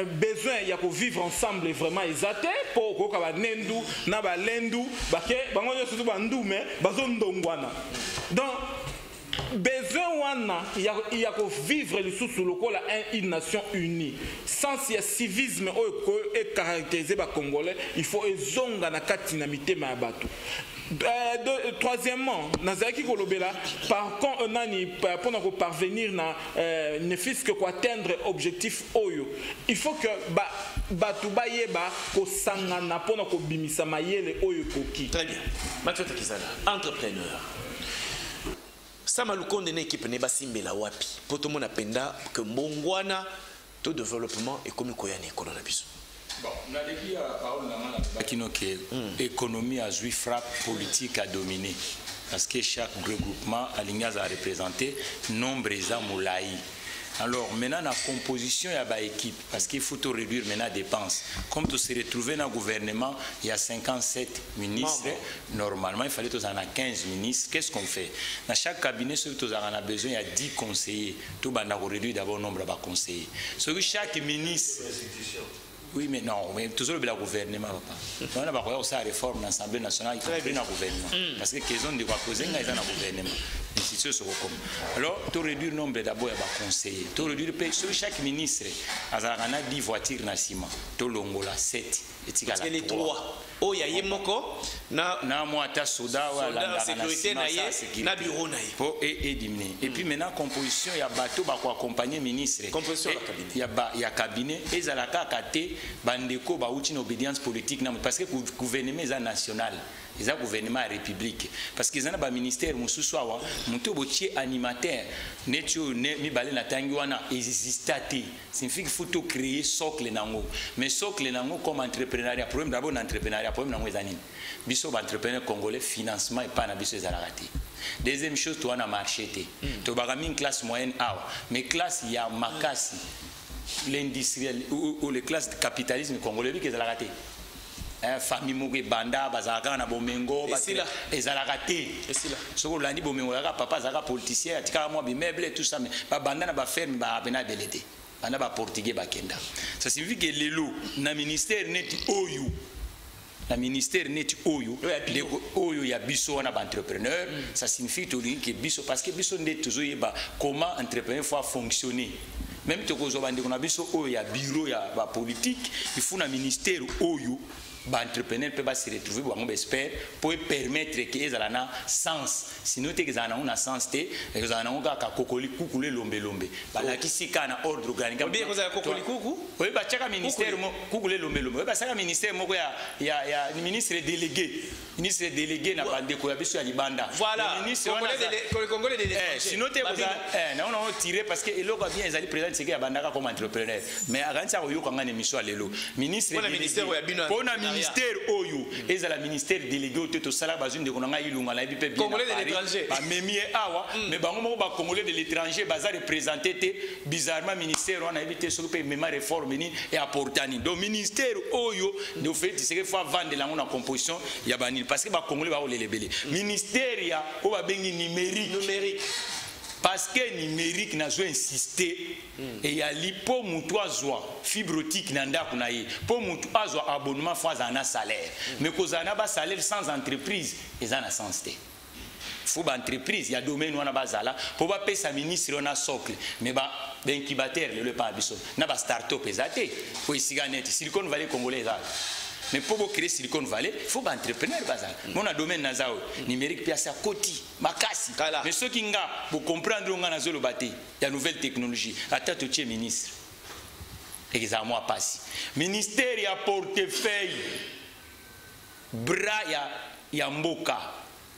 S4: besoin, il y a pour vivre ensemble vraiment exaté pour que bah nendu, na bah lendu, bah que bah on est surtout bah ndu mais bah zone dongwana. Donc besoin wana il y a pour vivre le sous le col une nation unie. Sans ce civisme est caractérisé par Congolais, il faut ezonga na katinamité ma batu. Troisièmement, par contre, pour parvenir ne fût-ce que pour atteindre l'objectif oyo, il faut que batuba yeba ko sangana pona ko bimisa mayele oyo koki.
S1: Très bien. Mathieu Takizala, entrepreneur. Sama Lukonde na équipe ne basimbela wapi. Poto mona penda que mbongwana to développement et comme koyane kolona biso.
S3: Bon, on a dit que l'économie a joué frappe politique à dominer. Parce que chaque regroupement a représenté nombre de moulaï. Alors maintenant la composition il y a équipe parce qu'il faut réduire maintenant les dépenses. Comme tu se retrouves dans le gouvernement, il y a 57 ministres. Normalement, il fallait que en a 15 ministres. Qu'est-ce qu'on fait? Dans chaque cabinet, ce que tu as besoin, il y a 10 conseillers. Tout le monde réduire d'abord le nombre de conseillers. Sur chaque ministre. Oui, mais non, mais toujours le gouvernement. On a pas aussi la réforme de l'Assemblée nationale, y compris dans le gouvernement. Parce que qu'ils ont des poser dans le gouvernement. Alors, tu réduis le nombre d'abord de conseillers. Tu réduis sur chaque ministre, il y a 10 voitures dans le ciment. Tu l'ongola 7.
S1: Parce que les 3. Oh, il y a Yemoko, na
S3: moi, ta soda,
S1: la sécurité, na bureau,
S3: et diminuer. Et puis maintenant, composition, il y a bateau pour accompagner ministre.
S1: Composition,
S3: il y a cabinet. Et il y a la cacate, bandeko, une obédience politique. Parce que le gouvernement est national. Ils ont gouvernement à république parce qu'ils ont un ministère mususuawa muto botier animateur netio ne mi balé na tangiwana existate signifie qu'il faut créer socle nango mais socle nango comme entrepreneuriat problème d'abord l'entrepreneuriat problème nango ezani biso ba entrepreneur congolais financement et pas na biso ezalakati. Deuxième chose toi na marché té to bagami une classe moyenne awa mais classe il y a makasi l'industriel ou les classes de capitalisme congolais qui ezalakati. Famille mouké banda bazaka na bomengo ezalaka te soko landi bomengo yaka papa zaka politicien atika moi bimeuble tout ça mais ba banda na ba ferme ba bena belete banda ba portugais ba kenda ça signifie que lelo na ministère net oyo oyo ya biso na ba entrepreneur ça signifie que biso parce que biso ndé toujours yeba comment entrepreneur faut fonctionner. Même to ko zo bande ko na biso oyo ya bureau ya ba politique il faut na ministère oyo l'entrepreneur peut se retrouver pour espère pour permettre que les gens sens sinon que les gens ont sens te les gens ont ka kokoli kukule lombe bala kisika na ordre organique
S1: bien vous avez kokoli kuku
S3: oui ba chaka ministère mo kukule lombe ba chaka ministère moko ya ministre délégué na bande ko ya biso ya libanda
S1: voilà ministre congolais de
S3: sinon te vous na on tirer parce que eloko bien ezali président c'est que ya bandaka comme entrepreneur mais aganza ko yoka ngane miso lelo ministre
S1: ya bino
S3: ministère oyo ezala ministère délégué au teto sala bazune de konanga ilunga na bipe bien
S1: Congolais de l'étranger
S3: ba memi awa mais bango moko ba Congolais de l'étranger baza représenté te bizarrement ministère on a évité ce que même réforme ni et apportani donc ministère oyo de fait c'est que faut vendre la na composition ya banil parce que ba Congolais ba olelebele ministère ya o ba bengi numérique parce que numérique n'a pas insisté et il y a lipo mutu azwa fibre optique nanda kunaye po mutu azwa abonnement fois un salaire mais kozana ba salaire sans entreprise ils en a sens té faut ba entreprise il y a domaine wana bazala pour ba pesa ministre on a socle mais ba incubateur le pas biso na ba start-up ezate ko isiga net Silicon Valley congolais ça. Mais pour créer Silicon Valley, il faut un entrepreneur bazar. Mon domaine nazao numérique pièce à côté, makasi. Mais ceux qui nga pour comprendre on a zolo bâti, il y a nouvelle technologie. Attends tu es ministre. Exactement passé. Ministère y a portefeuille. Bras y a mboka.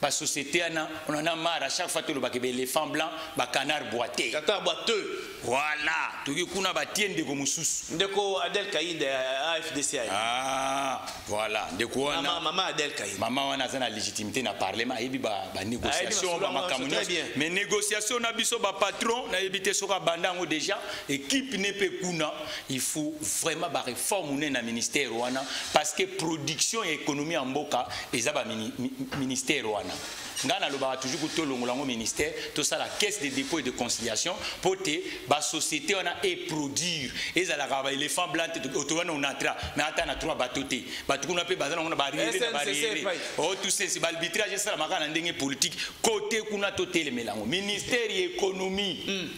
S3: La société on en a marre à chaque fois que le éléphant blanc, ba canard boité.
S1: Canard boiteux.
S3: Voilà, tu kuna ba tiende ko mususu.
S1: Ndeko Adel Kaïd AFDC.
S3: Ah, voilà, ndeko wana.
S1: Maman Adel Kaïd.
S3: Maman wana za na légitimité na parlement yebi ba négociation ba makamuno. Mais négociation na biso ba patron na yebité soka bandango déjà équipe ne pe kuna, il faut vraiment ba réforme na ministère wana parce que production et économie en mboka ezaba ministère wana. Ngana lobaka toujours ko tolongola ngo ministère tout ça la caisse de dépôt et de conciliation pour te ba société on a et produire et ça la ba éléphant blanc autowana on entra mais attends na trois batoté batu kuna pe bazana on a barrière oh tout ça c'est l'arbitrage ça la makana ndenge politique côté kuna totele melango ministère économie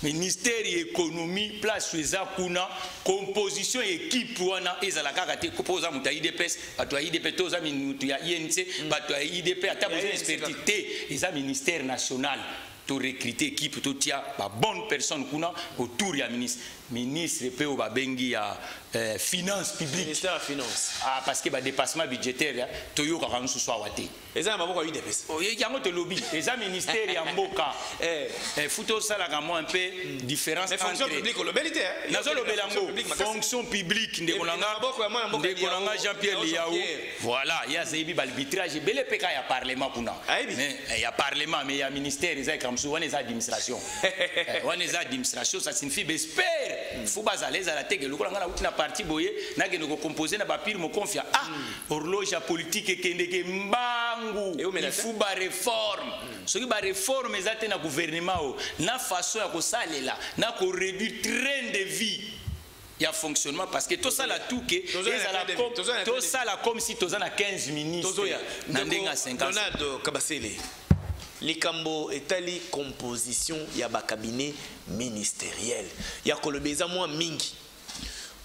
S3: ministère économie place eza kuna composition équipe wana ezala kaka te kopoza muta IDPS bato ya IDP toza minutu ya INC bato ya IDP ata besoin expertise eza ministère national to recruter équipe to tia ba bonne personne kuna autour ya ministre pe o ba bengi ya finance publique
S1: ministère de finance
S3: ah parce que ba dépassement budgétaire to yo ka kansu so awate
S1: eza maboko UDPS
S3: o yango te lobby eza ministère ya mboka futo sala ka mo un peu différence entre
S1: fonction publique o lobelité
S3: nazo lobelango fonction publique ndekolanga Jean-Pierre Liao voilà ya zebi arbitrage bele peka ya parlement kuna mais ya parlement mais ya ministère eza comme so wana eza administration wana eza administration ça signifie espère faut bazaler à la tête lokola ngana utina parti boye na ke ko composer na bapir mo confia horloge politique kendeke mbangu il faut ba réforme ce qui ba réforme ezate na gouvernement na façon ya ko salela na ko réduire train de vie ya fonctionnement parce que tout ça la tout que tout ça la comme si tous en a 15 ministres na ndenga 50
S1: Donald Kabasele likambo etali composition ya ba cabinet ministériel ya kolobeza moi mingi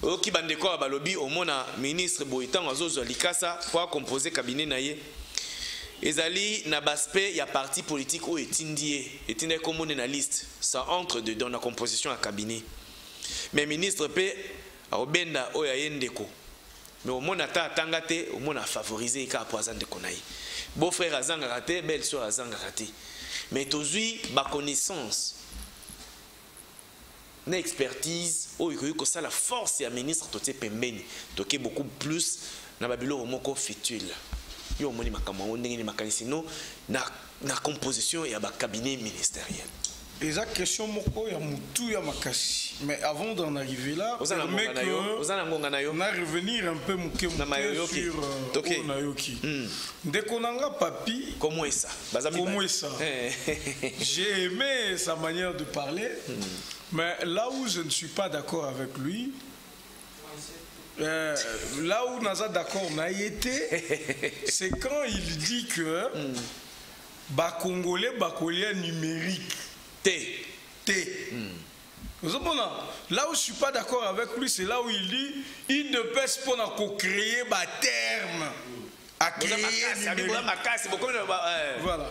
S1: oki bandeko ya balobi omona ministre Boitango azozo likasa pour composer cabinet na ye ezali na baspe ya parti politique o etindie comme on est na liste ça entre dedans la composition ya cabinet mais ministre pe obenda o ya yendeko mais omona ta tangate omona favoriser ka poison de konaï beau frère azanga raté belle sœur azanga raté mais tozui ba connaissance na expertise o iko ça la force ya ministre toté pembeni toké beaucoup plus na babilo moko fitule yo moni makambo ndenge ni makanisi no na composition ya ba cabinet ministériel.
S2: Exact question moko ya mutu ya makasi mais avant d'en arriver là on a revenir un peu sur Nayoki Ndekonanga papi
S1: comment ça
S2: j'ai aimé sa manière de parler mais là où je ne suis pas d'accord avec lui là où naza d'accord na été c'est quand il dit que ba congolais bakolia numérique là où je suis pas d'accord avec lui, c'est là où il dit il ne pèse pas pour créer un terme à créer voilà.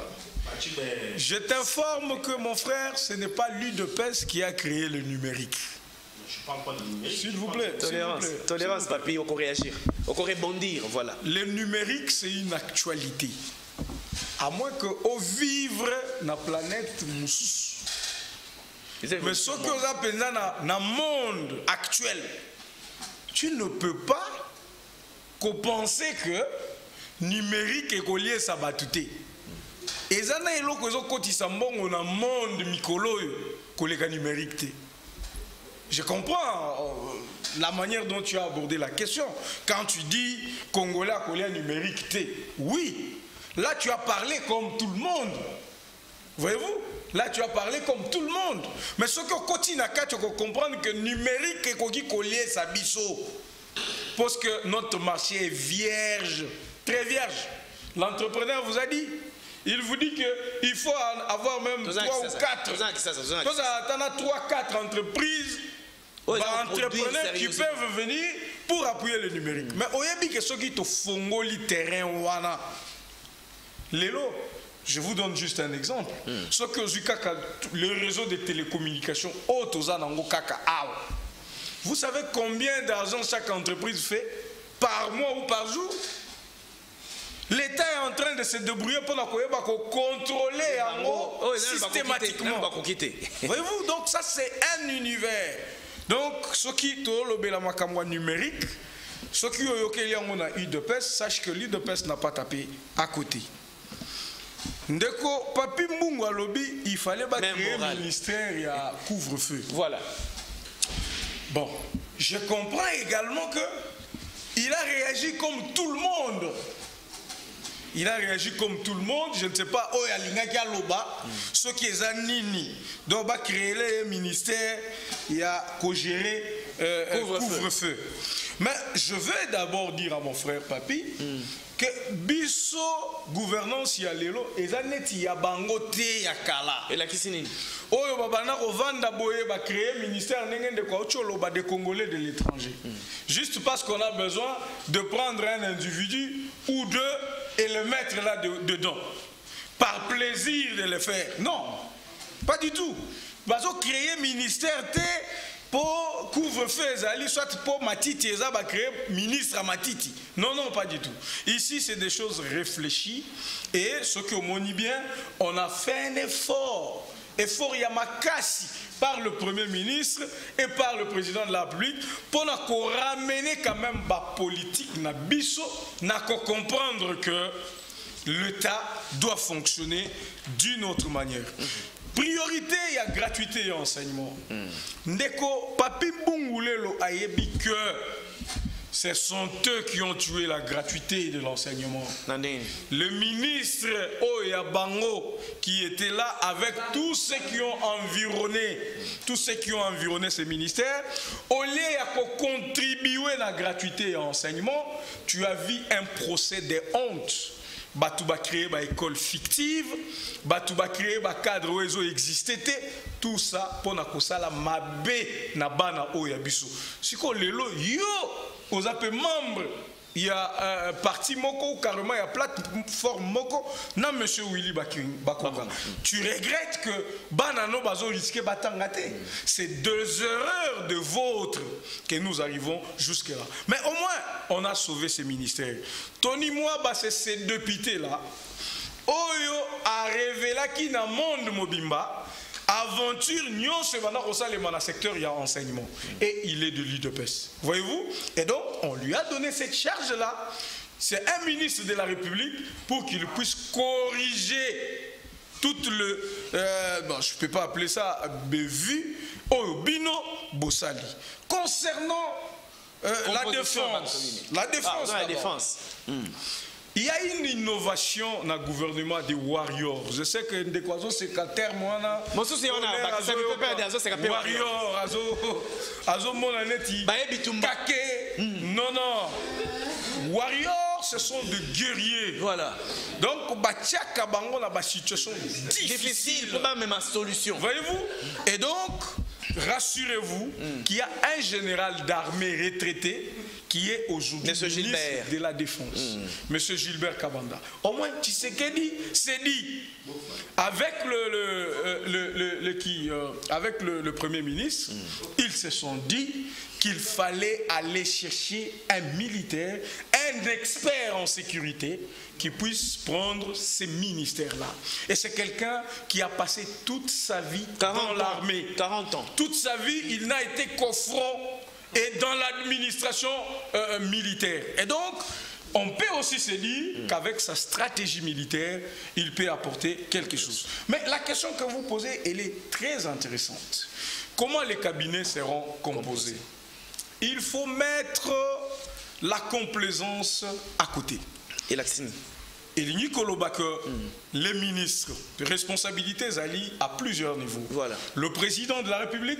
S2: Je t'informe que mon frère, ce n'est pas l'UDPS qui a créé le numérique. S'il vous plaît.
S1: Tolérance, papy, on peut réagir. On peut rebondir, voilà.
S2: Le numérique, c'est une actualité. À moins que au vivre na planète Moussous. Mais ce que vous appelez dans le monde actuel, tu ne peux pas qu'on pensait que numérique est collier ça batouté. Et ça n'a pas on a un monde mikolo collègue numérique. Je comprends la manière dont tu as abordé la question. Quand tu dis Congolais à collègue numérique, oui, là tu as parlé comme tout le monde. Voyez-vous? Là tu as parlé comme tout le monde. Mais ce que continue à comprendre que numérique est collier sa biseau. Parce que notre marché est vierge, très vierge. L'entrepreneur vous a dit, il vous dit qu'il faut avoir même 3 ou 4. Vous avez 3-4 entreprises, entrepreneurs qui peuvent venir pour appuyer le numérique. Mais au yébi que ceux qui te font le terrain wana. Lélo, je vous donne juste un exemple. Ce que le réseau de télécommunications, vous savez combien d'argent chaque entreprise fait par mois ou par jour? L'État est en train de se débrouiller pour contrôler systématiquement. Voyez-vous, donc ça c'est un univers. Donc, ceux qui ont numérique, ceux qui ont UDPS, sachent que l'UDPS n'a pas tapé à côté. Ndeko, Papi Mbungu Alobi, il fallait créer un ministère, il y a couvre-feu. Voilà. Bon, je comprends également qu'il a réagi comme tout le monde. Il a réagi comme tout le monde. Je ne sais pas, oh, il y a Loba, ceux qui sont nini. Donc, il va créer le ministère, il y a qu'à gérer couvre-feu. Mais je vais d'abord dire à mon frère Papi que biso gouvernance ya lelo ezaneti ya bangote ya kala.
S1: Et la kisinini.
S2: Oyo babana ovanda boye ba créer ministère ndenge kwa ocholo ba des Congolais de l'étranger. Juste parce qu'on a besoin de prendre un individu ou deux et le mettre là dedans. Par plaisir de le faire. Non. Pas du tout. Bazo créer ministère te pour couvre-feu, soit pour Matiti, ils ont créé ministre à Matiti. Non, non, pas du tout. Ici, c'est des choses réfléchies. Et ce que l'on dit bien, on a fait un effort. Effort Yamakasi par le Premier ministre et par le Président de la République pour ramener quand même la politique, na biso, na comprendre que l'État doit fonctionner d'une autre manière. Priorité, il y a gratuité et enseignement. Ndeko, Papi Mbungulelo a yebi que ce sont eux qui ont tué la gratuité de l'enseignement. Le ministre Oyabango qui était là avec tous ceux qui ont environné ce ministère, au lieu de contribuer à la gratuité et l'enseignement, tu as vu un procès de honte. Batouba créer une école fictive, Batouba créer un cadre où ils existaient, tout ça pour la mabé na bana oyabiso. Si qu'on lelo yo, aux appels membres, il y a un parti moko carrément il y a plateforme moko na monsieur Willy Bakonga. Tu regrettes que banano bazo risqué batangate. C'est 2 erreurs de vôtre que nous arrivons jusque là. Mais au moins on a sauvé ces ministères. Tony moi c'est ces députés là. Oyo a révélé qu'il na monde mobimba. Aventure Nyon se vana dans le secteur il y a enseignement et il est de l'UDPS. Voyez-vous? Et donc on lui a donné cette charge là. C'est un ministre de la République pour qu'il puisse corriger tout le bon, je peux pas appeler ça bévu au bino Bossali. Concernant la défense. Il y a une innovation dans le gouvernement des Warriors. Je sais que Ndekwazo c'est qu'un terme. Warrior, Azo Monaneti. Non, non. Warriors, ce sont des guerriers. Voilà. Donc, Bachaka Bango a une situation difficile.
S1: Pas même solution.
S2: Voyez-vous? Et donc, rassurez-vous qu'il y a un général d'armée retraité qui est aujourd'hui ministre de la Défense, Monsieur Gilbert Kabanda. Au moins, Tshisekedi s'est dit, avec avec le Premier ministre, ils se sont dit qu'il fallait aller chercher un militaire, un expert en sécurité qui puisse prendre ces ministères-là. Et c'est quelqu'un qui a passé toute sa vie dans l'armée.
S1: 40 ans.
S2: Toute sa vie, il n'a été qu'au front
S6: et dans l'administration militaire. Et donc, on peut aussi se dire qu'avec sa stratégie militaire, il peut apporter quelque chose. Mais la question que vous posez, elle est très intéressante. Comment les cabinets seront composés? Il faut mettre la complaisance à côté.
S1: Et l'accent.
S6: Il n'y a que les ministres de responsabilités allient à plusieurs niveaux.
S1: Voilà.
S6: Le président de la République,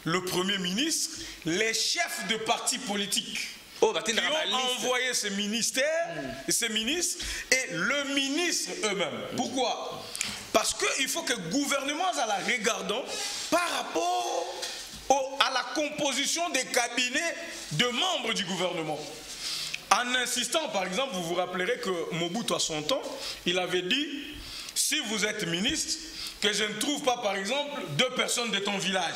S6: le premier ministre, les chefs de partis politiques qui ont envoyé ces ministères, ces ministres et le ministre eux-mêmes. Pourquoi? Parce qu'il faut que le gouvernement la regardant par rapport à la composition des cabinets de membres du gouvernement. En insistant, par exemple, vous vous rappellerez que Mobutu à son temps, il avait dit, si vous êtes ministre, que je ne trouve pas, par exemple, 2 personnes de ton village.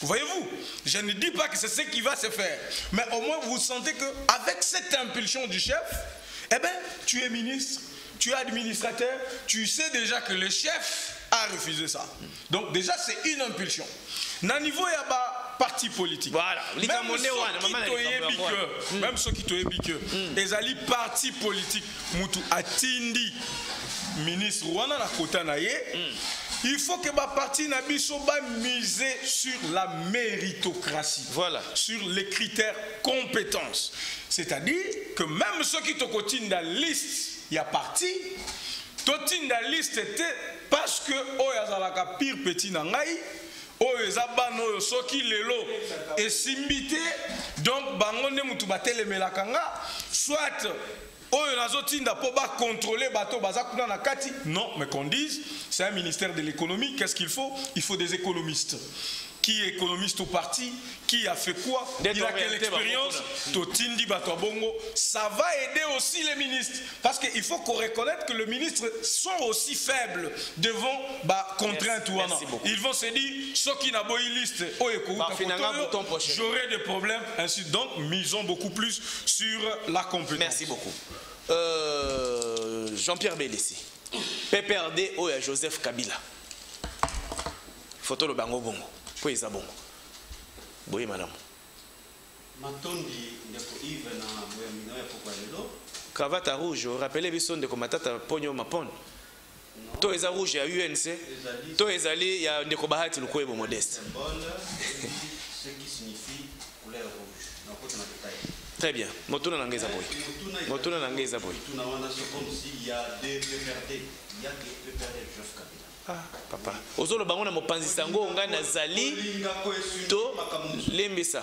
S6: Voyez-vous, je ne dis pas que c'est ce qui va se faire, mais au moins vous sentez qu'avec cette impulsion du chef, eh bien, tu es ministre, tu es administrateur, tu sais déjà que le chef a refusé ça. Donc déjà, c'est une impulsion. Na niveau il y a parti politique.
S1: Voilà.
S6: Même ceux qui te bique, les alliés parti politique, Moutou Atindi, ministre Rwanda la Kota Naye, il faut que ma parti Nabiso ba miser sur la méritocratie.
S1: Voilà.
S6: Sur les critères compétences. C'est-à-dire que même ceux qui te continuent dans la liste, il y a parti, totin dans la liste était parce que oh yazalaka pire petit nangai. Oyo ezabano soki lelo esimbité donc bango ne mutu batelemelaka nga soit oyo nazotinda po ba contrôler bato baza kuna na kati non mais qu'on dise c'est un ministère de l'économie. Qu'est-ce qu'il faut? Il faut des économistes. Qui est économiste au parti? Qui a fait quoi? Il a quelle expérience? Totindi bato bongo. Ça va aider aussi les ministres parce qu'il faut qu'on reconnaisse que les ministres sont aussi faibles devant contraintes ou non. Ils vont se dire ceux qui n'ont pas une liste j'aurai des problèmes ainsi. Donc misons beaucoup plus sur la compétence.
S1: Merci beaucoup. Jean-Pierre Belessi, PPRD ou Joseph Kabila. Photo le bango bongo. Pour les abons. Oui, madame. Cravate rouge, rappelez-vous son de combatata Pogno Mapon. Toi, les rouges, il y a UNC. Toi, les alliés, il y a des combats qui nous modeste.
S7: Ce qui signifie couleur rouge.
S1: Très bien. Motuna Nangeza Boy. Motuna Nangeza Boy.
S7: C'est comme s'il y a des PPRD. Il y a des PPRD, Joseph Kabila.
S1: Ah, papa. Ozolo bango na mopanzi sango ngana zali to lembisa.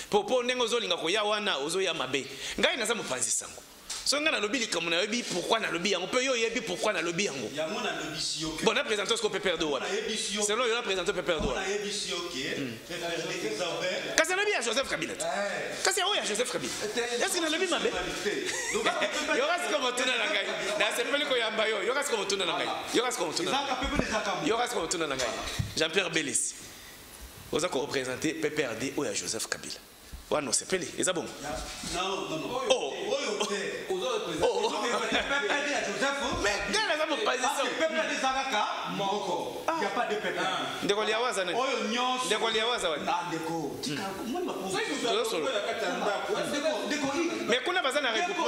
S1: Popo nengo zolinga ko ya wana ozo ya mabe. Ngai na za mopanzi sango. So ngana lobi likamuna yobi pourquoi na lobi yango pe yo yebi pourquoi na lobi yango.
S7: Yango na lobi si OK.
S1: Bon, na présenter ce qu'on peut perdre wana. C'est là yo na présenter peut perdre wana.
S7: Na yebi si OK.
S1: Kasi na lobi ya Joseph Kabila. Kasi ya Joseph Kabila. Est-ce na lobi mabe? Yo reste comme tuna na ngai. Na sepeli ko yamba yo. Yo reste comme tuna na ngai. Yo reste comme tuna. Yo reste comme tuna na ngai. Jean-Pierre Belessi. Oza ko représenter PPRD ou ya Joseph Kabila. Ouais, non, c'est pelé. Ils ont bon.
S7: Non.
S1: Oh. Mais quelle est votre position?
S7: Il n'y a pas de pépé.
S1: Mais qu'on a besoin d'un regroupement.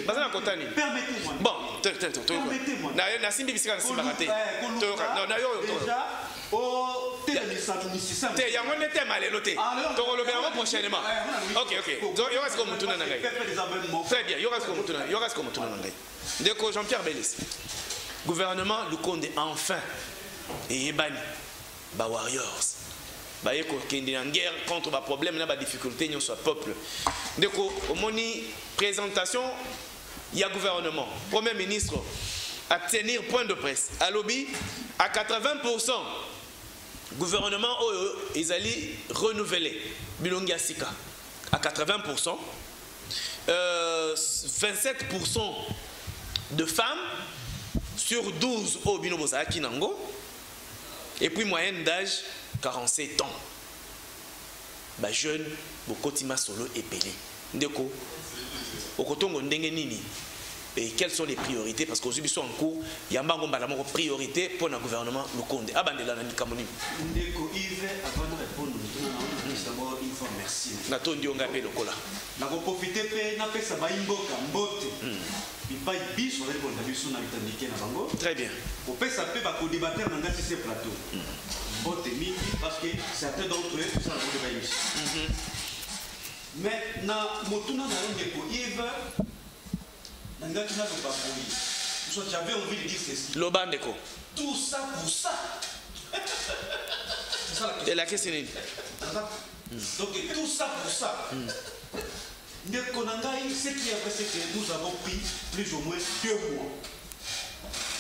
S1: Besoin d'un cotani.
S7: Permettez-moi.
S1: Bon,
S7: permettez-moi.
S1: Na simbi bisika na simbarate.
S7: Non, na yo. Déjà, oh,
S1: te yango nete malelo te. Donc le verra prochainement. OK. Donc il reste comme tout na ngai. Très bien, il reste comme tout na ngai. Deko Jean-Pierre Belessi. Gouvernement Lukonde enfin et ebani ba warriors. Ba yeko kende en guerre contre ba problème na ba difficulté nyo soit peuple. Deko omoni présentation il y a gouvernement. Premier ministre à tenir point de presse. À lobby à 80%. Gouvernement ils allaient renouveler Bilongia Sika à 80%, 27% de femmes sur 12 au Binobosa Kinango, et puis moyenne d'âge 47 ans. Bah jeune, beaucoup de solo et pelé. Ndeko, okotongo ndenge nini. et quelles sont les priorités parce qu'aujourd'hui sont en cours il y a une priorité pour le gouvernement Lukonde. Abandela na Nikamoni.
S8: Ndeko Yves, avant de répondre, d'abord une fois merci.
S1: Natondi ongape lokola.
S8: Na ko profiter pe na pesa ba imboka mbote. Ipai biso répondre biso na bitandike na bango.
S1: Très bien.
S8: Ko pesa pe ba ko débattre na ngati ce plateau. Mbote mingi parce que certains d'entre eux ça va débat ici. Mais na motuna na ndeko Yves ngati na ba boyi. J'avais envie de dire ceci.
S1: Lobandeko.
S8: Tout ça pour ça. C'est ça la question.
S1: Et la question est
S8: donc tout ça pour ça. Ce qui est vrai, c'est que nous avons pris plus ou moins 2 mois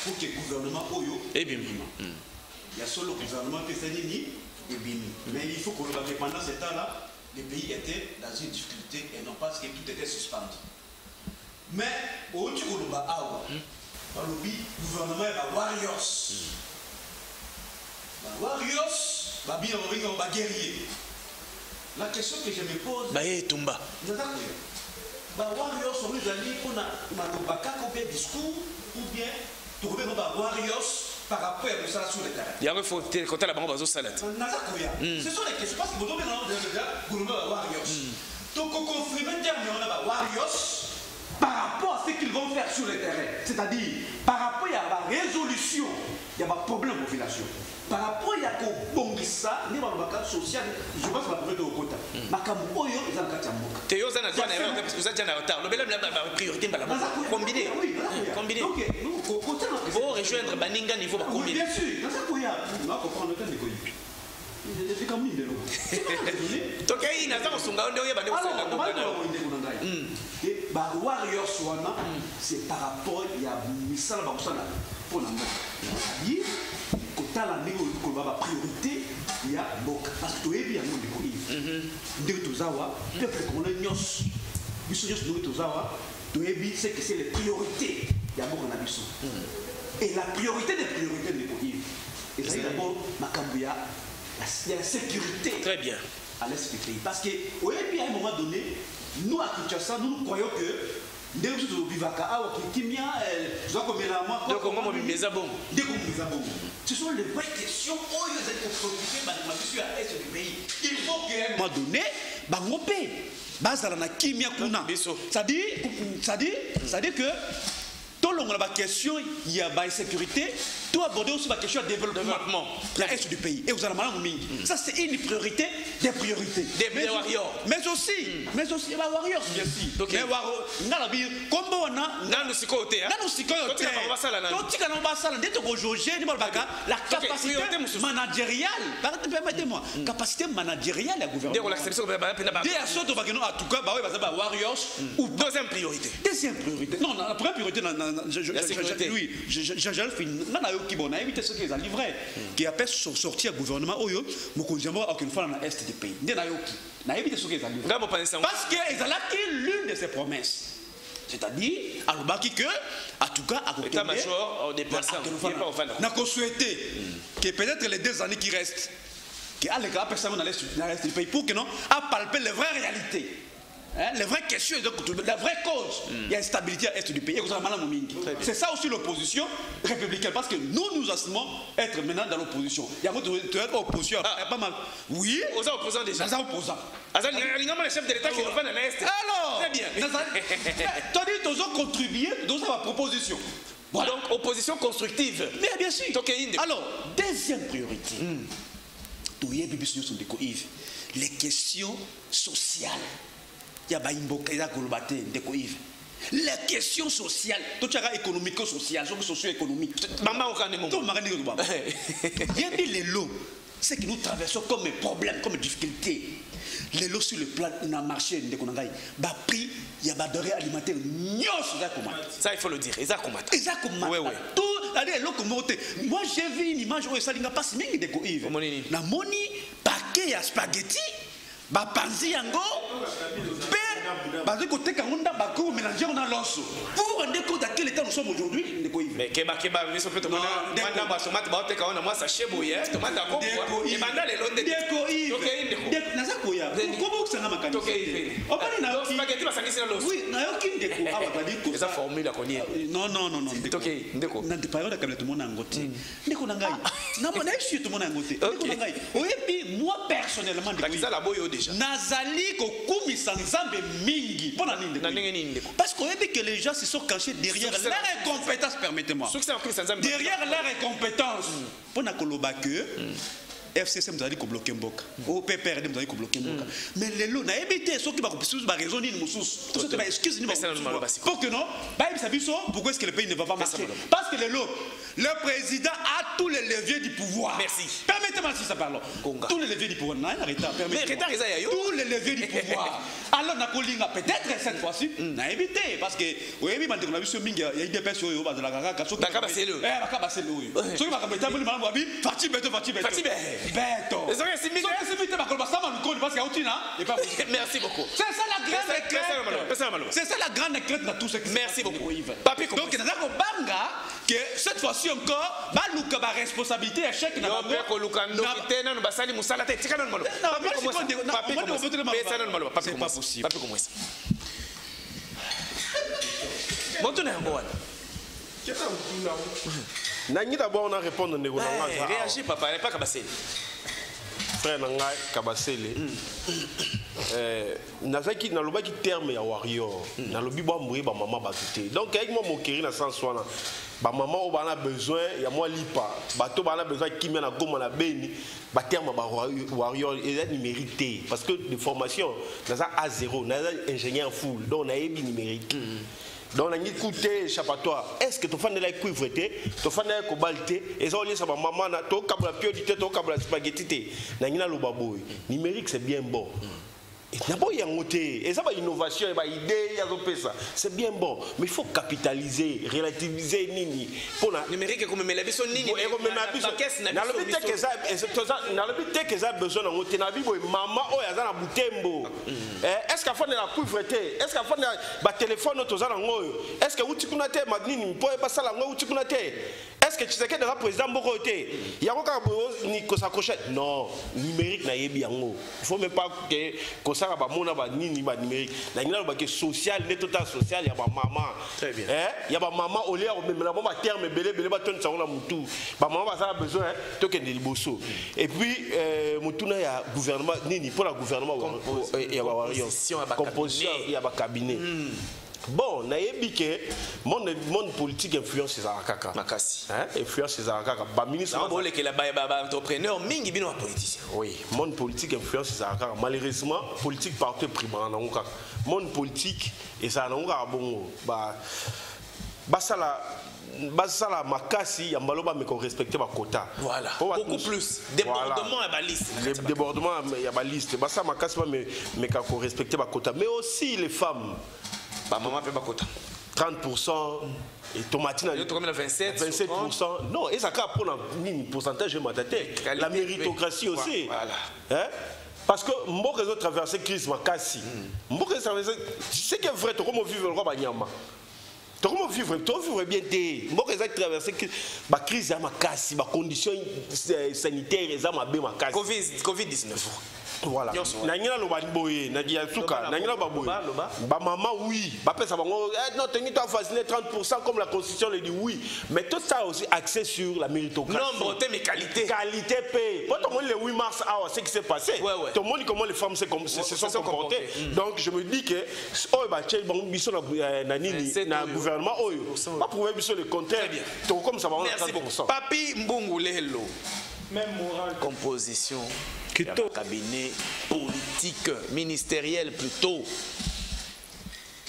S8: pour que le gouvernement Oyo
S1: et bien.
S8: Il y a seulement le gouvernement Pessanini et Bimi. Mais il faut qu'on le voit que pendant ce temps-là, le pays était dans une difficulté et non pas parce que tout était suspendu. Mais au-dessus de Awa, le gouvernement est la Warriors. La Warriors, va guerrier. La question que je me pose,
S1: Tumba.
S8: Warriors sont les amis pour un discours ou bien pour les Warriors par rapport à ça sur le terrain.
S1: Il y a un faut côté la banque salade.
S8: Ce sont les questions parce que vous avez des Warriors. Donc on confirme on a Warriors par rapport à ce qu'ils vont faire sur le terrain. C'est-à-dire par rapport à la résolution, il y a un problème de population. Par rapport à ce bongisa, ni ba social, je pense que la priorité au quota. Makambo oyo ezana kati ya mboka.
S1: Théo zana toi na parce que vous êtes déjà en retard. Le bel la priorité mbala. Combiner. Combiner. Donc faut rejoindre baninga niveau ba combiner.
S8: Bien sûr, dans ça koya, on va comprendre le temps de koyi. C'est comme une de l'eau.
S1: Donc il na za sunga onde oyeba ndeko sala ngomba na.
S8: Et ba warriors wana c'est par rapport il y a misala ba kusana pour na mboka. C'est-à-dire dans la priorité, il y a Boka. Parce que tu es bien, nous, peuple qu'on est nyos. Tu es bien, c'est que c'est les priorités. Il y a beaucoup de et la priorité des priorités de l'économie. Et c'est d'abord, il y a la sécurité.
S1: Très bien.
S8: À l'est du pays. Parce qu'à un moment donné, nous, à Kinshasa, nous croyons que dès que nous ce sont les vraies questions où ils étaient préoccupés par l'est du pays. Il faut qu'à un moment donné, c'est-à-dire que tout le monde a une question, il y a une sécurité, tout aborder aussi la question de développement de l'est du pays. Et vous allez ça c'est une priorité des priorités.
S1: Des warriors.
S8: Mais aussi, les warriors bien sûr. Mais comme on a la capacité managériale, permettez-moi, capacité managériale à gouverner. En tout cas, warriors ou
S1: deuxième priorité.
S8: Deuxième priorité. Non, la première priorité, oui, j'allais finir. Qui bon, a évité ce qu'ils ont livré, qui a fait sortir le gouvernement Oyo, mais qu'on dirait aucune fois dans l'est du pays. N'a évité ce qu'ils ont livré. Parce qu'ils ont acquis l'une de ses promesses. C'est-à-dire, à l'Obaki que, en tout cas, à
S1: l'état-major des personnes,
S8: n'a qu'on souhaité que peut-être les 2 années qui restent, qu'il y a les gars personnes dans l'est du pays pour que non, à palper les vraies réalités. Les vraies questions, la vraie cause, il y a une stabilité à l'est du pays. C'est ça aussi l'opposition républicaine. Parce que nous assumons être maintenant dans l'opposition. Il y a être opposition. Pas mal. Oui.
S1: Aux opposants déjà.
S8: Aux opposants.
S1: Alors, le chef de l'État qui nous fait dans l'est.
S8: Alors.
S1: Très bien.
S8: C'est-à-dire qu'ils ont contribué dans sa proposition.
S1: Voilà. Donc, opposition constructive.
S8: Mais bien sûr. Alors, deuxième priorité. Les questions sociales. Il y a les questions sociales, tout ça économico-social, socio-économique. Bien dit les lots, ce que nous traversons comme problème, comme difficulté. Les lots sur le plan n'a marché, prix, il y a des denrées alimentaires.
S1: Ça il faut le dire.
S8: Oui, oui. Moi j'ai vu une image où ça n'a pas si bien de Koïve. La moni paquet à spaghetti. Bapanzi yango pe bazo côté kangunda bako mélanger on a l'osso pour vous rendre compte à quel état nous sommes aujourd'hui.
S1: Mais keba nous sommes peut-être manda ba tomate ba te kaona moi sachet boye tomate ko et banda le londe
S8: na ça koya comment ça nga makanisi. O pas na
S1: donc spaghetti basangisi na loso.
S8: Oui, na yoki ndeko awa badi ko.
S1: Eza formule à connaître.
S8: Non non non non.
S1: OK, ndeko.
S8: Na de période comme tout le monde en ngoté. Ndeko na ngai. Na mo na suis tout le monde en ngoté. Ndeko na ngai. Oyebi moi personnellement ndeko.
S1: Takisa la boyo déjà.
S8: Nazali ko kumisa nzambe mingi. Pona nini ndeko.
S1: Na ndenge ndeko.
S8: Parce qu'oyebi que les gens se sont cachés derrière leur incompétence, permettez-moi. Derrière leur incompétence. Pona koloba que FCC mzali ko bloquer mboka. O PPRD mzali ko bloquer mboka. Mais lelo na ebité soki ba ko sous ba raison ni mususu. Tout ça ba excuse ni ba. Pour que non, ba ça biso pourquoi est-ce que le pays ne va pas marcher? Parce que le président a tous les leviers du pouvoir.
S1: Merci.
S8: Permettez-moi si ça parle. Tous les leviers du pouvoir. Non, arrêtez.
S1: Permettez-moi.
S8: Tous les leviers du pouvoir. Alors na kolinga peut-être cette fois-ci na éviter parce que oui oui bande na biso mingi ya IDPS yo ba de la kaka soki
S1: bakaba selo.
S8: Bakaba selo. Soki bakaba tabuli malamu abi fati beto. Beto.
S1: Les oreilles simili. Merci beaucoup.
S8: C'est ça la grande crainte. C'est ça la grande crainte dans tout ce qui se passe.
S1: Merci beaucoup.
S8: Donc il y a banga que cette fois-ci encore baluka ba responsabilité échec na
S1: bango. Yo ko lukando tena no basali musala te tika non malo. C'est pas possible. Papi comme ça. Moto na ngwana.
S5: Nangi d'abord on a répondu ndeko na nga.
S1: Réagis papa, pas Kabasele.
S5: Frère nanga Kabasele. Nazaki na lobaki terme ya warrior. Na lobi bo mboué ba maman batute. Donc avec moi mokeri na sens wana. Ba maman o bana besoin ya moi lipa. Bato bana besoin kimia na goma na beni. Ba terme ba warrior est numérique parce que de formation naza A0, naza ingénieur full. Donc na yebi numérique. Donc on a écouté échappatoire. Est-ce que tu fais de la cuivre, tu fais de la cobalté, et ça on dit ça va maman na to kabla piodité, to kabla spaghetti, na ngina lo baboy. Numérique c'est bien bon. Et d'abord il y a un côté, et ça va innovation, et va idée, c'est bien bon, mais il faut capitaliser, relativiser nini. Pour la
S1: numérique comme mais la vision nini.
S5: Et comme na le but que ça, na le but que ça besoin de côté na bibo maman oh ya za na butembo. Est-ce qu'à fond de la pauvreté, est-ce qu'à fond de ba téléphone to za na ngoyo, est-ce que uti kuna te magnini po ba sala ngoyo uti kuna te. Est-ce que tu sais que le président Mboko était il y a encore ni ko s'accrocher non numérique na yebi yango. Il faut même pas que ko ça ba mona ba nini ba numérique. Na ngina ba que social net total social ya ba maman.
S1: Très bien.
S5: Ya ba maman au lieu même la ba terme belé ba ton ça na mutu. Ba maman ba ça a besoin to que de liboso. Et puis mutuna ya gouvernement nini pour la gouvernement ya ba composition ya ba cabinet. Bon, na yebi que monde politique influence les kaka.
S1: Makasi.
S5: Hein? Influence les kaka. Ba ministre.
S1: Na bolé que la ba entrepreneur mingi bino politicien.
S5: Oui, monde politique influence les kaka. Malheureusement, politique partout primaire na kaka. Monde politique et ça na kaka bongo. Ba sala makasi ya mbaloba mais qu'on respecte ba quota.
S1: Voilà. Beaucoup plus débordement à baliste.
S5: Les débordements ya baliste. Ba ça makasi mais qu'on respecte ba quota. Mais aussi les femmes.
S1: Bah maman fait pas quota.
S5: 30% et tomate na 27%. Non, et ça cap pour un pourcentage de la méritocratie aussi.
S1: Voilà.
S5: Hein? Parce que moi réseau traverser crise makasi. Moi réseau traverser c'est que vrai to comment vivre le roi banyama. To comment vivre bien té. Moi réseau traverser ba crise ya makasi, ba conditions sanitaires za mabe makasi.
S1: Covid-19.
S5: Voilà. Nangina lo boye, nadia suka, nangina ba boye. Ba maman oui, ba pesa bango non tenir ta vacciner 30% comme la constitution le dit oui, mais tout ça aussi axé sur la méritocratie.
S1: Nombre mais qualité.
S5: Qualité paye. Pour tout le monde le 8 mars ce qui s'est passé. Tout le monde comment les femmes se sont comportées. Donc je me dis que oh ba tchel bon biso na nini na gouvernement oh pas prouver biso le contraire. Tout comme ça va on 30%.
S1: Papi Mbungu lelo. Même morale composition cabinet politique ministériel plutôt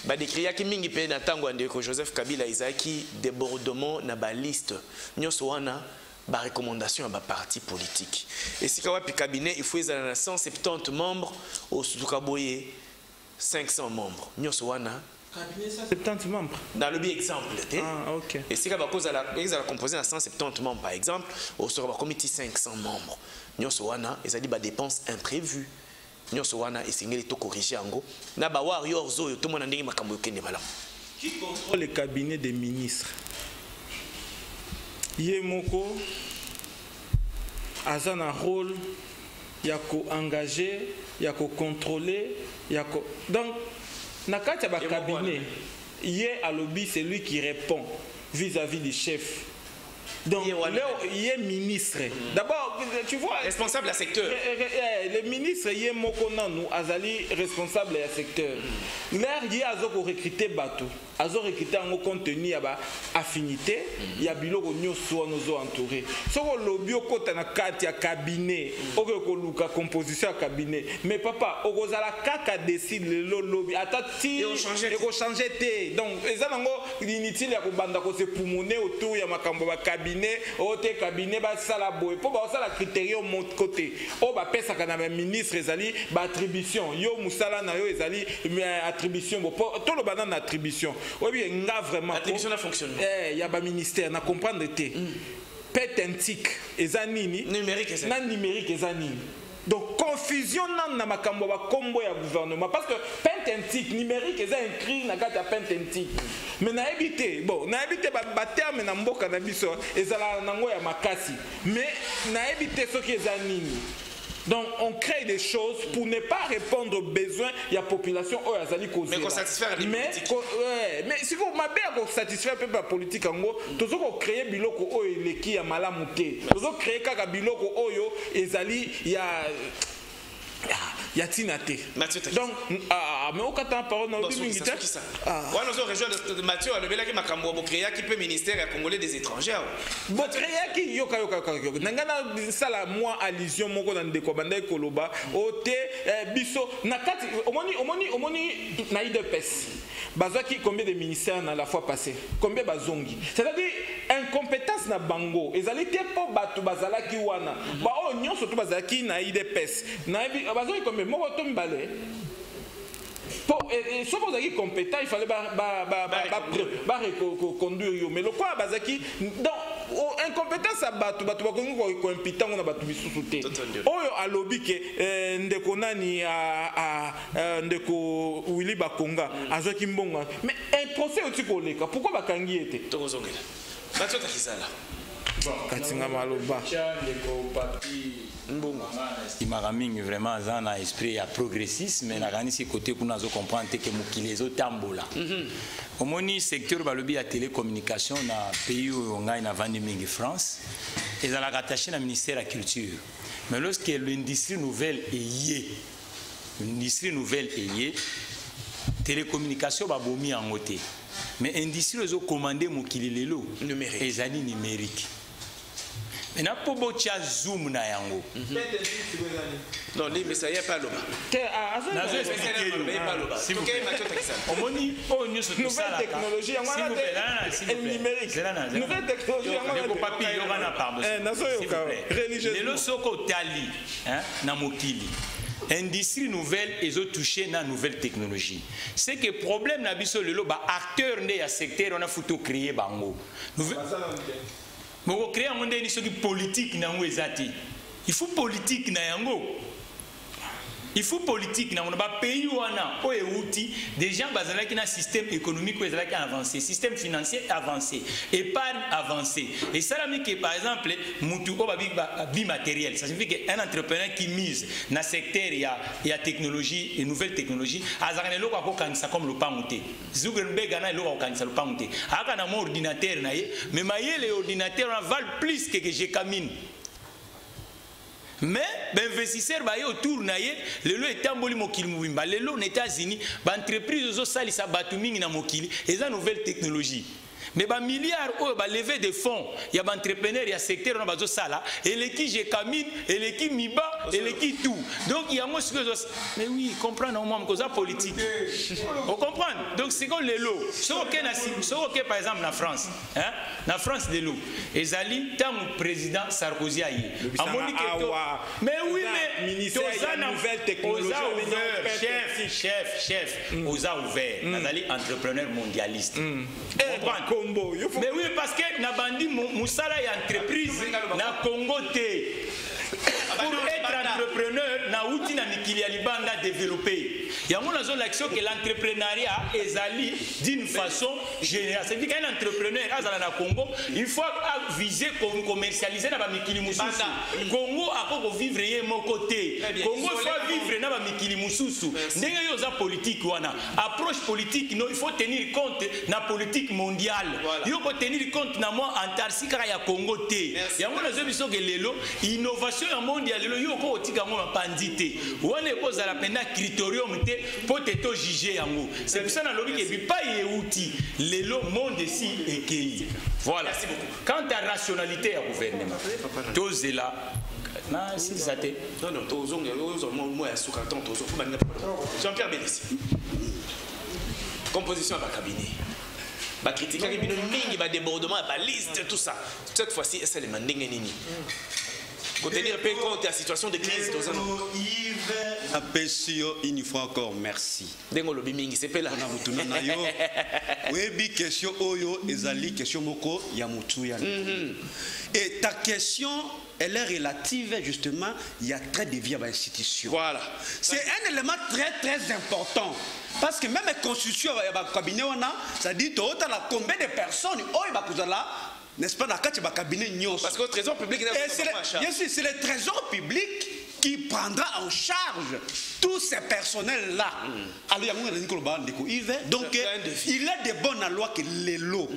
S1: ba décrire ki mingi pe na tango ndeko Joseph Kabila Isaki débordement na ba liste nyoso wana ba recommandation à ba parti politique et si kawa pi cabinet il faut ezala 170 membres au Sutukaboye 500 membres nyoso wana
S4: cabinet 170 membres
S1: dans le exemple
S4: OK
S1: et si kawa cause la composé à 170 membres par exemple au sera comité 500 membres nyoso wana ezali ba dépenses imprévues nyoso wana esengeli to corriger yango na ba warriors oyo to mona ndenge makambo yokende malamu.
S4: Qui contrôle le cabinet des ministres? Yemoko azana rôle il y a qu'à engager, il y a qu'à contrôler, il y a qu'à... Donc, dans le cabinet, hier à lobby, c'est lui qui répond vis-à-vis du chef. Donc, il est ministre. D'abord, tu vois...
S1: Responsable du secteur.
S4: Le ministre, il est Mokonanou, Azali, responsable du secteur. L'air, il y a recruté Bateau. Azo recruté en contenu, il y a affinité, il y a bilo nous sommes entourés. Ce que le lobby au côté na carte cabinet, au que composition cabinet. Mais papa, au que la caca décide le lobby. Attati, il faut changer. Donc, les gens l'inutile ya kubanda ko se pulmoner autour ya makambo ba cabinet, au te cabinet ba sala boy. Pour ba sala critère au mon côté. O ba pesa kana ministre ezali ba attribution. Yo musala na yo ezali attribution. Tout le banane attribution. Oui, bien, vraiment.
S1: L'attribution a fonctionné.
S4: Il y a un ministère, on comprend de té. Pétentique, et zanini.
S1: Numérique, et
S4: ça. Numérique, et zanini. Donc, confusion dans ma kamboba combo ya gouvernement. Parce que pétentique, numérique, et ça écrit dans la pétentique. Mais na habité, bon, na habité, terme na mboka na biso, et ça la nango ya makasi. Mais na habité ce qui est zanini. Donc on crée des choses pour ne pas répondre aux besoins de la population.
S1: Mais qu'on satisfaire les politiques.
S4: Mais si vous m'avez satisfaire la politique, tout ce qu'on crée biloko oyo leki ya malamuté. Tout ce qu'on crée kaka biloko oyo ezali il y a Tinate. Donc, mais au Qatar, parole dans le
S1: ministère. Ouais, nous avons rejoint Mathieu, le Bélaki Makambo, créé qui peut ministère congolais des étrangers.
S4: Bon, créé qui yoka. Nangana sala moi allusion moko dans de Kobanda Koloba, ote biso nakati omoni naïde pes. Bazaki combien de ministères dans la fois passée? Combien bazongi? C'est-à-dire incompétence na bango. Ezali te po batu bazalaki wana. Ba o nyon surtout bazalaki naïde pes. Naïbi bazongi combien moko tombale. Si vous êtes compétent, il fallait conduire. Mais le quoi, Bazaki, donc, incompétence à Batu, Batu, compétent, on a Batu Bissouté. Oyo a lobby que Ndekonani a Ndeko Willy Bakonga, a Joaquim Bonga. Mais un procès au Tikoleka, pourquoi Bakangi était?
S1: Togozongela. Bato Takizala.
S4: Katinga Maloba.
S3: Il m'a ramené vraiment dans un esprit progressiste, mais dans ce côté qu'on a comprendre que les autres tambola. Au moins, le secteur de la télécommunication dans le pays où on a vendu en France, ils ont rattaché au ministère de la Culture. Mais lorsque l'industrie nouvelle est liée, télécommunication va bomber en côté. Mais l'industrie ils ont commandé mon kililelo numérique. Les années numériques. Maintenant, pour botia zoom na yango.
S1: Non, mais ça y est pas là.
S4: Nouvelle technologie, numérique. Nouvelle technologie,
S3: industrie nouvelle et ont touché na nouvelle technologie. C'est que problème na biso lelo ba acteur né ya secteur on a photo créer bango. Mais on crée un monde politique na ngwezati. Il faut politique na yango. Il faut politique dans le pays où on a outil des gens basés qui un système économique qui est avancé, système financier avancé, épargne avancé. Et ça là que par exemple mutuko bimatériel, ça signifie qu'un entrepreneur qui mise dans le secteur il y a technologie et nouvelles technologies, azarane loko ko kanisa comme le pamuté. Zuckerberg gana loko kanisa le pamuté. Aka na mon ordinateur na ye, mais les ordinateurs valent plus que j'ai camine. Mais l'investisseur autour le lot est amboli mokili mubimba le lot aux États-Unis l'entreprise aux sali sa batuming na mokili et za nouvelle technologie. Mais ba milliards ba lever des fonds, il y a entrepreneurs, il y a secteur on bazo sala et l'équipe j'ai camine et l'équipe miba et l'équipe tout. Donc il y a moi ce que mais oui, comprendre au moins cause politique. On comprend. Donc c'est comme les lots. Ce OK par exemple en France, hein? En France des lots. Ezali tant président Sarkozy aïe. Mais oui mais
S4: ministère nouvelle technologie
S3: chef aux a ouvert. Ezali entrepreneur mondialiste. Mais oui, parce que Nabandi Moussala est entreprise na Congo T. Pour être entrepreneur na uti na mikili ya libanda développé. Ya mona zone l'action que l'entrepreneuriat ezali d'une façon générale. C'est-à-dire qu'un entrepreneur azala na Congo, il faut viser commercialiser na ba mikili mususu. Congo ako vivre yé mon côté. Congo faut vivre na ba mikili mususu. Ndenge yo za politique wana. Approche politique non, il faut tenir compte na politique mondiale. Yo ko tenir compte na moi Antarctica ya Congo té. Ya mona zo biso ke lelo innovation ya mondiale lelo yo ko otika ngo pandité. Wana ko za la pena critérium té poteto juger yango. C'est pour ça na lobi ke bi pa yeuti lelo monde ici ekei. Voilà. Merci beaucoup. Quant à rationalité ya gouvernement. Tozela na si ça té.
S1: Non, moi ya soukaton tozo faut bana. Jean-Pierre Bélissi. Composition à cabinet. Ba critiquer bino mingi ba débordement ba liste tout ça. Cette fois-ci c'est les mandingue nini. Pour tenir compte de la situation de crise dans un
S8: Yves Apesio une fois encore merci.
S1: Dengo lobi mingi c'est pela
S8: na mutuna na yo. Webi question oyo ezali question moko ya mutu ya. Et ta question elle est relative justement il y a très de vie à l'institution.
S1: Voilà.
S8: C'est un élément très important. Parce que même la constitution ya cabinet wana ça dit la combien de personnes oyo ba kuzala n'est-ce pas, dans le cabinet Nyos.
S1: Parce que le trésor public
S8: c'est le trésor public qui prendra en charge tous ces personnels-là. Donc, il est de bonne loi que les lots.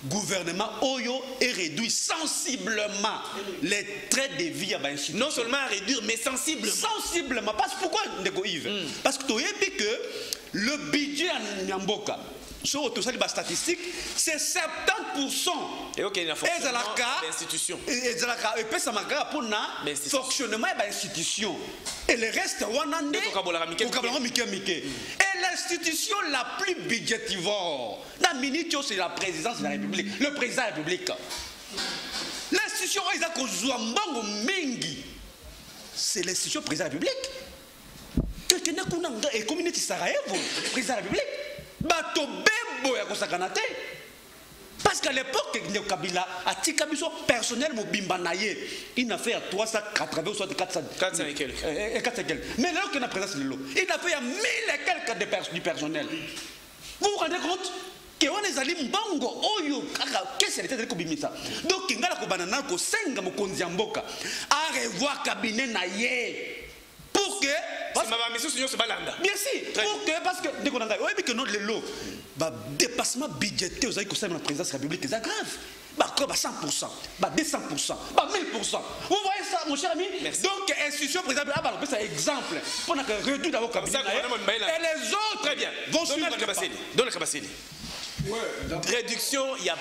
S8: Gouvernement Oyo est réduit sensiblement les traits de vie à l'institution.
S1: Non seulement à réduire, mais sensiblement.
S8: Sensiblement. Parce que pourquoi Yves? Parce que tu as dit que le budget à Nyamboka, sur les statistiques, c'est 70%.
S1: Et ok, il y a
S8: l'institution. Et ça m'a pour le fonctionnement de l'institution. Et le reste, on a et l'institution la plus budgétivore, c'est la présidence de la République, le président de la République. L'institution, c'est l'institution président de la République. Quelqu'un qui est communauté Sarajevo, président de la République. Bato bembo ya kosakanate parce qu'à l'époque Kabila a tikabiso personnel mobimba naye il a fait à 380 ou 400
S1: et quelques
S8: mais là qu'on a présence le lot il a fait à 1000 et quelques de du personnel. Vous vous rendez compte que on est allé mbongo oyo qu'est-ce que c'était kobimisa donc ngala ko banana ko senga mokonzi ya mboka a revoir cabinet naye pour que bien sûr, pour que parce que dès qu'on a oui, que notre lot, dépassement budgétaire aux aïeux de la présidence de la République, c'est grave. Bah 100%, bah 200%, bah 1000%. Vous voyez ça, mon cher ami? Merci. Donc, institution présidente, c'est un exemple. Pour que réduire dans vos cabinets. Et les autres, très bien, vont suivre
S1: le Kabasséli. Réduction, il y a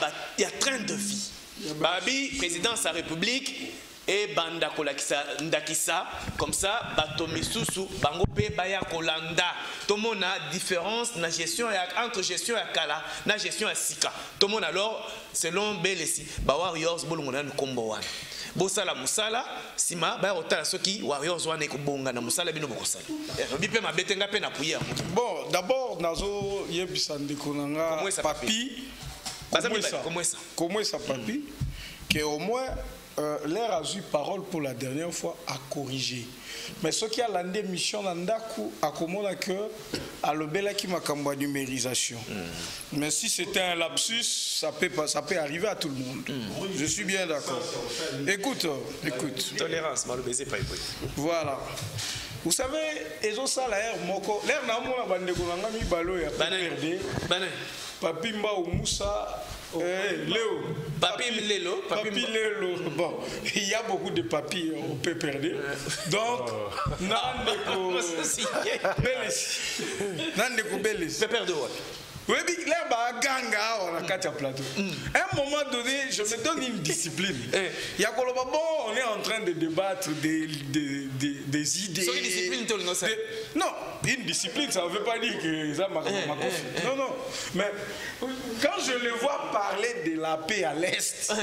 S1: train de vie. Babi, président de la République. Et banda kolakisa ndakisa comme ça bato misusu bango pe baya kolanda tout monde a différence na gestion entre gestion ya kala na gestion ya sika tout monde alors selon Belesi ba warriors bolongona nkombo wana bosala musala sima ba otala soki warriors wana ekobonga na musala bino bokosala bipe mabetenga pe na puya.
S2: Bon d'abord nazo yebisa ndeko nanga papi comment ça papi que au moins l'air a eu parole pour la dernière fois à corriger. Mais ce qui a landé mission Nandaku a commandé que à l'obéla qui m'a cambié numérisation. Mais si c'était un lapsus, ça peut arriver à tout le monde. Je suis bien d'accord. Écoute.
S1: Tolérance, mal baiser pas.
S2: Voilà. Vous savez, ils ont ça l'air moko. L'air n'a pas de konanga mi balo ya.
S1: Bané.
S2: Papi Mba ou Moussa. Léo.
S1: Papi Lélo.
S2: Bon, il y a beaucoup de papis, on peut perdre. Donc, Nandeko Belis. Oui, mais là, ganga, on a quatre plateaux. À un moment donné, je me donne une discipline. Il y a on est en train de débattre des idées.
S1: C'est une discipline,
S2: non, une discipline, ça ne veut pas dire que ça m'a non. Mais quand je le vois parler de la paix à l'Est, à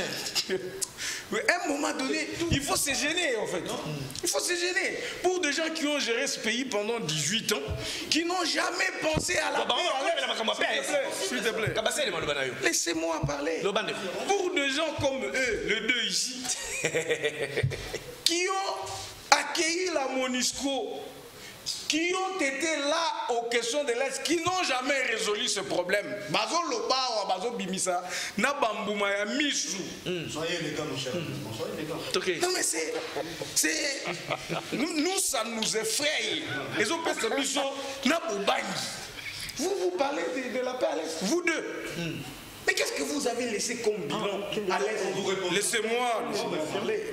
S2: un moment donné, il faut se gêner en fait. Il faut se gêner. Pour des gens qui ont géré ce pays pendant 18 ans, qui n'ont jamais pensé à la paix. S'il te plaît. Laissez-moi parler. Pour des gens comme eux, les deux ici, qui ont
S6: accueilli la MONUSCO, qui ont été là aux questions de l'Est, qui n'ont jamais résolu ce problème. Bazo Loba ou Bazo Bimisa, na Bambouma ya Misu.
S7: Soyez les gars, mon cher. Soyez les gars.
S6: Non mais c'est... Nous, ça nous effraie. Les autres personnes, ils sont na Boubangi. Vous parlez de la paix à l'Est, vous deux. Mais qu'est-ce que vous avez laissé comme bilan à l'Est? Laissez-moi parler.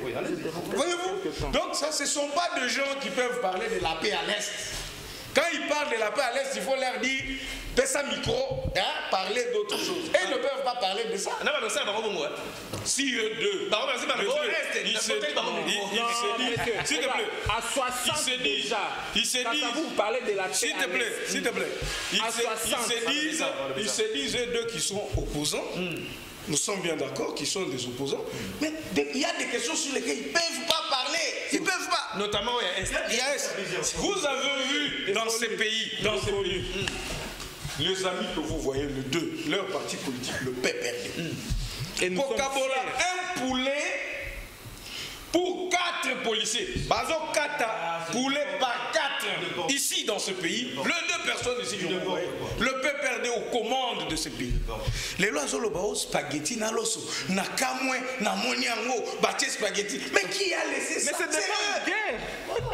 S6: Voyez-vous? Donc ça, ce ne sont pas des gens qui peuvent parler de la paix à l'Est. Quand ils parlent de la paix à l'Est, il faut leur dire, fais ça micro, hein, parler d'autres choses. Et ils ne peuvent pas parler de ça.
S1: Non, mais ça,
S6: Si eux deux, il se dit, s'il te plaît,
S4: à 60 déjà,
S6: il se dit,
S4: vous parlez de la paix.
S6: S'il te plaît, ils se disent eux deux qui sont opposants. Nous sommes bien d'accord qu'ils sont des opposants, mais il y a des questions sur lesquelles ils ne peuvent pas parler. Ils ne peuvent pas.
S1: Notamment,
S6: vous avez vu dans ces pays, les amis que vous voyez, les deux, leur parti politique, le PPRD. Pour Kabola, un poulet pour 4 policiers. Bazo 4 poulets par 4. Ici, dans ce pays, les 2 personnes ici, le PPRD aux commandes de ce pays. Les lois sont spaghetti, na loso, na kamwe, na moniango, bâti spaghetti. Mais qui a laissé ça?
S4: Mais c'est eux.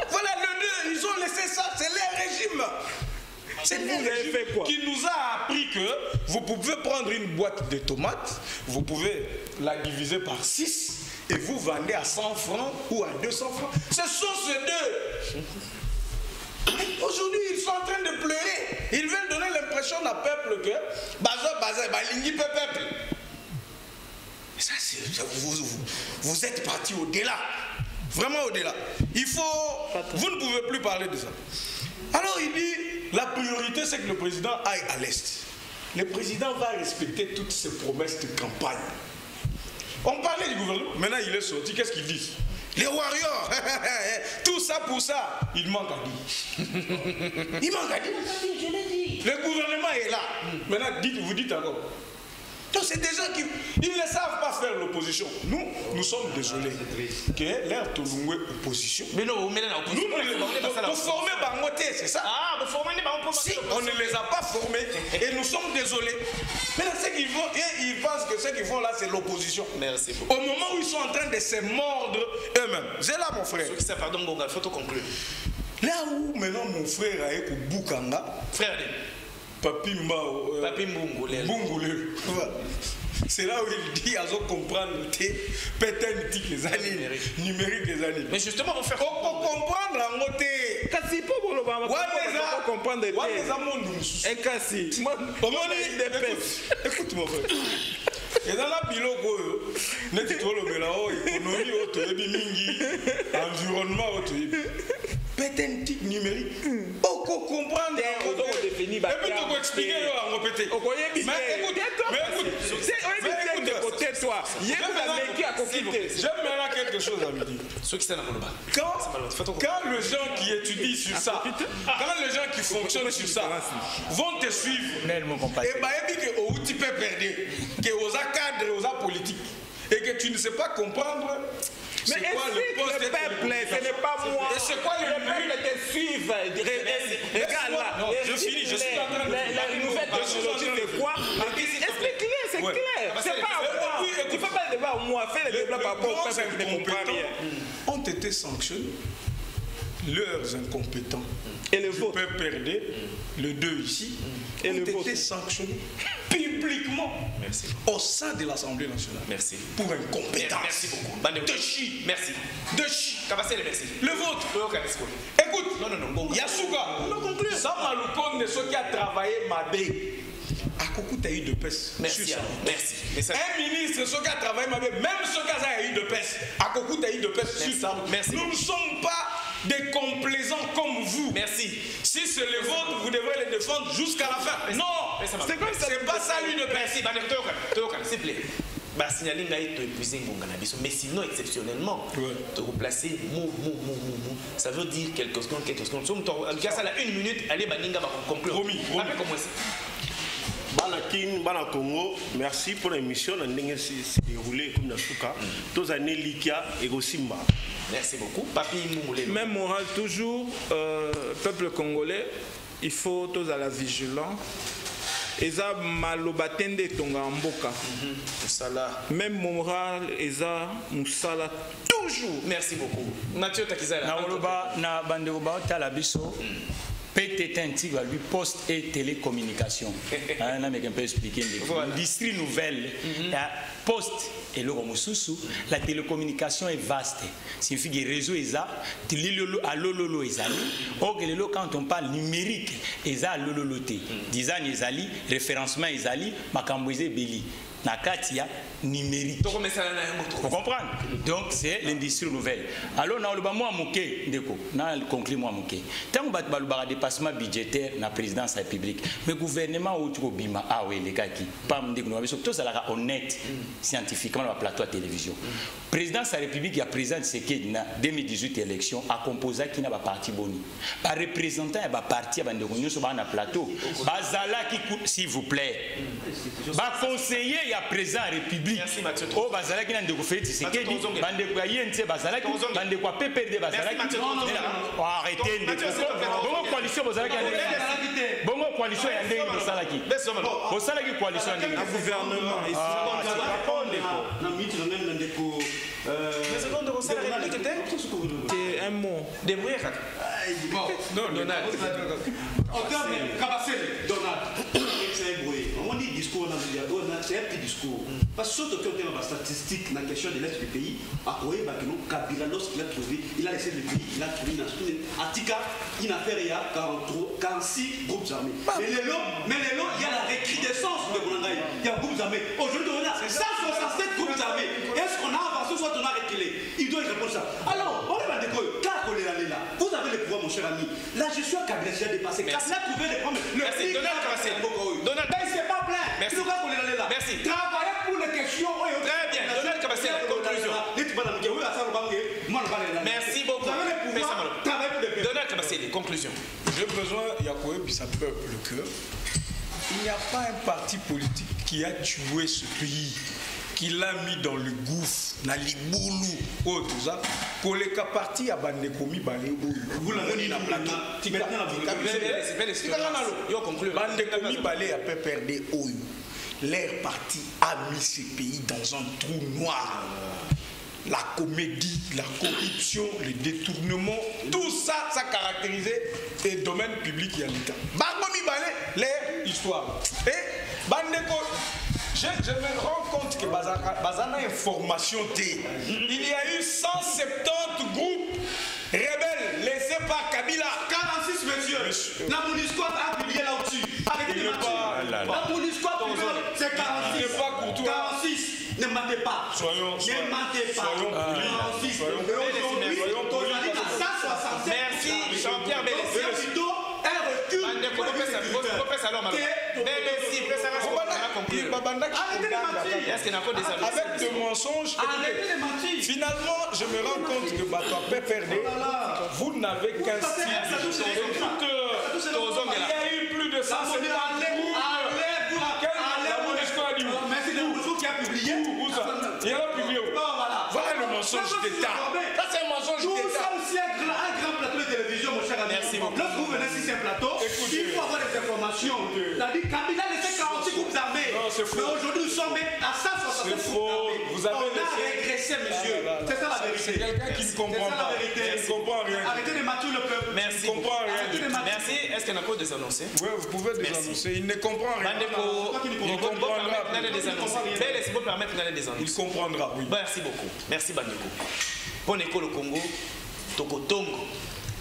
S6: Voilà, les 2, ils ont laissé ça, c'est leur régime. C'est le régime qui nous a appris que vous pouvez prendre une boîte de tomates, vous pouvez la diviser par 6 et vous vendez à 100 francs ou à 200 francs. Ce sont ces 2. Aujourd'hui, ils sont en train de pleurer. Ils veulent donner l'impression au peuple que peuple. Ça, vous êtes parti au-delà. Vraiment au-delà. Vous ne pouvez plus parler de ça. Alors il dit, la priorité c'est que le président aille à l'Est. Le président va respecter toutes ses promesses de campagne. On parlait du gouvernement, maintenant il est sorti, qu'est-ce qu'ils disent? Les warriors, tout ça pour ça, il manque à dire. Il manque à dire, je l'ai dit. Le gouvernement est là. Maintenant vous dites encore. Donc c'est des gens qui ils ne savent pas faire l'opposition. Nous sommes désolés que l'air Tolungwe opposition.
S1: Mais non, mais non,
S6: pour former Bangote, c'est ça?
S1: Ah, pour former Bangote.
S6: Si, on ne les a pas formés et nous sommes désolés. Maintenant, ce qu'ils font, ils pensent que ce qu'ils font là, c'est l'opposition.
S1: Merci beaucoup.
S6: Au moment où ils sont en train de se mordre eux-mêmes. C'est là, mon frère.
S1: Pardon, Gonga, il faut tout conclure.
S6: Là où maintenant mon frère a été Boukanga.
S1: Frère,
S6: Papi Mbungule. C'est là où il dit à comprendre peut-être les années numériques les années.
S1: Mais justement, on fait
S6: comprendre en côté.
S4: Kasi po bolo ba comprendre
S6: écoute mon frère. Et dans la biloko économie environnement pétentique numérique. Pourquoi comprendre et puis tu expliquer en répéter. J'aime maintenant quelque chose à me dire. Quand les gens qui étudient sur ça, quand les gens qui fonctionnent sur ça vont te suivre, et bien que au tu peux perdre, que aux cadres, aux politiques, et que tu ne sais pas comprendre.
S4: Mais est-ce que le peuple, ce n'est pas moi.
S6: Et c'est quoi
S4: le peuple te suive? Regarde là.
S6: Je finis, je suis en train de
S4: la nouvelle technologie, c'est quoi? Explique-le, c'est clair. C'est pas à moi. Tu ne fais pas le débat à moi. Fais le débat par rapport au peuple qui ne comprend rien.
S6: Ont été sanctionnés. Leurs incompétents.
S4: Et le vote.
S6: Peuvent perdre, les 2 ici, ont été sanctionnés publiquement au sein de l'Assemblée nationale.
S1: Merci.
S6: Pour incompétence.
S1: Merci beaucoup.
S6: De chi.
S1: Merci.
S6: De chi.
S1: Merci.
S6: Le vôtre. Écoute, Yasuga, Samaloukonde, ceux qui a travaillé Mabé. À Koukou, tu as eu de peste.
S1: Merci.
S6: Un ministre, ceux qui a travaillé Mabé, même ceux qui a eu de peste. À Koukou, tu as eu de peste. Nous ne sommes pas des complaisants comme vous.
S1: Merci.
S6: Si c'est le vôtre, vous devrez les défendre jusqu'à la fin. Non, c'est comme ça. C'est pas ça lui de peste.
S1: S'il vous plaît. Signaler que tu as épuisé mais sinon exceptionnellement te replacer mot ça veut dire quelque chose en tout cas ça a 1 minute allez baninga va conclure
S6: Romy.
S1: comment ça
S5: Banakin, Bana Congo, merci pour l'émission. On a déroulé comme dans ce cas. Tous années Likia et Gosimba.
S1: Merci beaucoup. Papi Moulé.
S4: Même moral toujours, peuple congolais, il faut tous à la vigilance. Eza malobatende tonga mboka. Même moral, eza musala toujours.
S1: Merci beaucoup. Mathieu Takizala.
S3: Na oloba na bande oba tala biso. PTT intègre lui poste et télécommunication. On a un peu expliqué. L'industrie nouvelle, la poste et le romosusu, la télécommunication est vaste. Signifie que le réseau est là, à l'ololo est là. Or quand on parle numérique, est là à l'ololoté. Design est là, référencement est là, makamboise beli. Nakatia numérique. Vous comprenez? Donc c'est l'industrie nouvelle. Alors on a le moi moqué déco, na conclut moi moqué. Tant que le dépassement budgétaire na présidence de la République, mais gouvernement autour bima ah oui les gars qui pas me dire que tout ça là honnête scientifiquement le plateau à télévision. Présidence de la République il y a président c'est que na 2018 élection a composé qui n'a pas parti boni. Par représentant il y a parti à bande réunion sur na plateau. Bazala qui s'il vous plaît. Ba conseiller il y a président de la République.
S1: Merci Mathieu.
S3: Oh bazala qui n'a de fait c'est que bande quoi yente bazala qui bande quoi PPRD bazala qui arrêtez de coalition bazala qui bongo coalition ya ndenge bazala qui bazala qui coalition ya ndenge
S4: gouvernement ici
S8: na miti na même ndeko
S1: mais seconde de ça la République
S4: c'est un mot
S1: débrouiller
S8: non Donald Kabasele Donald c'est bruit on dit discours dans le c'est un petit discours parce que surtout quand on a la statistique dans la question de l'est du pays à quoi Kabila lorsqu'il a trouvé il a laissé le pays il a trouvé dans Atika il a fait il y a 46 groupes armés mais les lots il y a la recrudescence de Boulangay il y a groupes armés aujourd'hui on a 167 groupes armés est-ce qu'on a avancé soit on a reculé il doit répondre ça alors on va dire que vous avez le pouvoir mon cher ami la gestion Kabila a dépassé Kabila a trouvé les problèmes
S1: merci Donald
S8: c'est pas plein
S1: merci merci
S8: travailler pour les questions
S1: très bien Donald Kabassi conclusion merci beaucoup Donald Kabassi conclusion
S2: j'ai besoin Yakoé puis ça peuple le cœur il n'y a pas un parti politique qui a tué ce pays qui l'a mis dans le gouffre, dans les boulous, tout ça, pour les cas partis à Bandekomi, vous l'avez dit dans le plateau. Bandekomi, Balé a peu perdu Oyo. L'air parti a mis ce pays dans un trou noir. La comédie, la corruption, les détournements, tout ça, ça caractérisait les domaines publics et l'État. Bandekomi, Balé, l'air, histoire. Et Bandeko. Je me rends compte que Bazana information T. Il y a eu 170 groupes rebelles laissés par Kabila.
S8: 46 messieurs. La Monisquad a publié là-dessus. Arrêtez de mentir. La Monisquad c'est 46. 46. Ne mentez pas. Ne mentez pas.
S2: Soyons polis.
S8: Soyons polis.
S1: Merci Jean-Pierre Bélessi.
S2: Avec des mensonges, finalement, je me rends compte que vous n'avez qu'un style. Il y a eu plus de 170 voilà le mensonge d'État. Ça, c'est un mensonge d'État.
S8: Aussi un grand plateau de télévision, mon cher ami.
S1: Merci beaucoup.
S8: Lorsque vous venez sur ces plateaux, il faut avoir des informations. C'est-à-dire Kabila laissait 46 groupes armés. Mais aujourd'hui, nous sommes à 167 groupes armés.
S2: Vous avez
S8: on a régressé, monsieur. C'est ça la vérité.
S2: C'est quelqu'un qui ne comprend pas. Il ne comprend rien.
S8: Arrêtez de mentir le peuple.
S1: Merci.
S2: Il ne comprend rien.
S1: Merci. Est-ce qu'il y en a encore des annoncés?
S2: Oui, vous pouvez désannoncer. Il ne comprend rien.
S1: Il comprendra.
S2: Il comprendra, oui.
S1: Merci beaucoup. Merci Bandeko. Pour l'école au Congo, Tokotongo,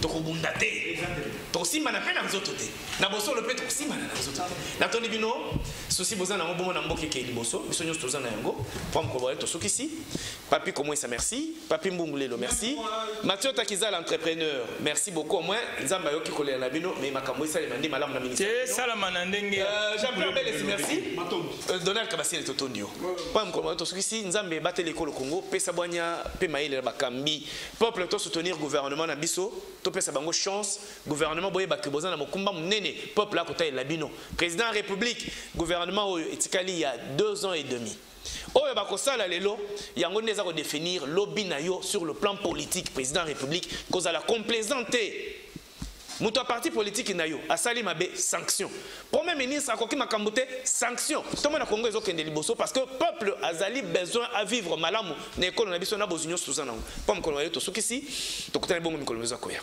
S1: Tokobundate, Tosimana pena nzotote. Na boso le peut Tosimana nzotote. Na toni bino, souci bozana ngobo na mboke ke liboso, biso nyos tozana yango. Pam ko boye to sokisi. Papi comment ça merci. Papi Mbungulelo merci. Mathieu Takiza l'entrepreneur. Merci beaucoup au moins nzamba yo ki kolela bino mais makambo ça les mandi malamu na ministère.
S3: C'est ça la manandenge.
S1: Jean-Pierre Bélessi merci. Donald Kabassi le totondio. Pam ko boye to sokisi nzambe batele ko le Congo, pesa bonya pe maile bakambi. Peuple to soutenir gouvernement na biso. topesa bango chance gouvernement boye bakiboza na mokumba munene peuple la kota elabino président de la République gouvernement oyo etikali il y a 2 ans et demi oyo bakosala lelo yango neza ko définir lobby na yo sur le plan politique président de la République cause à la complaisante muto a parti politique na yo asali mabe sanction premier ministre akoki makambote sanction tomo na Congo ezokende liboso parce que peuple azali besoin à vivre malamu na ekolo na biso na bozinyo suzana pom kono yo to sukisi to kutana bongo mikolo mezo koya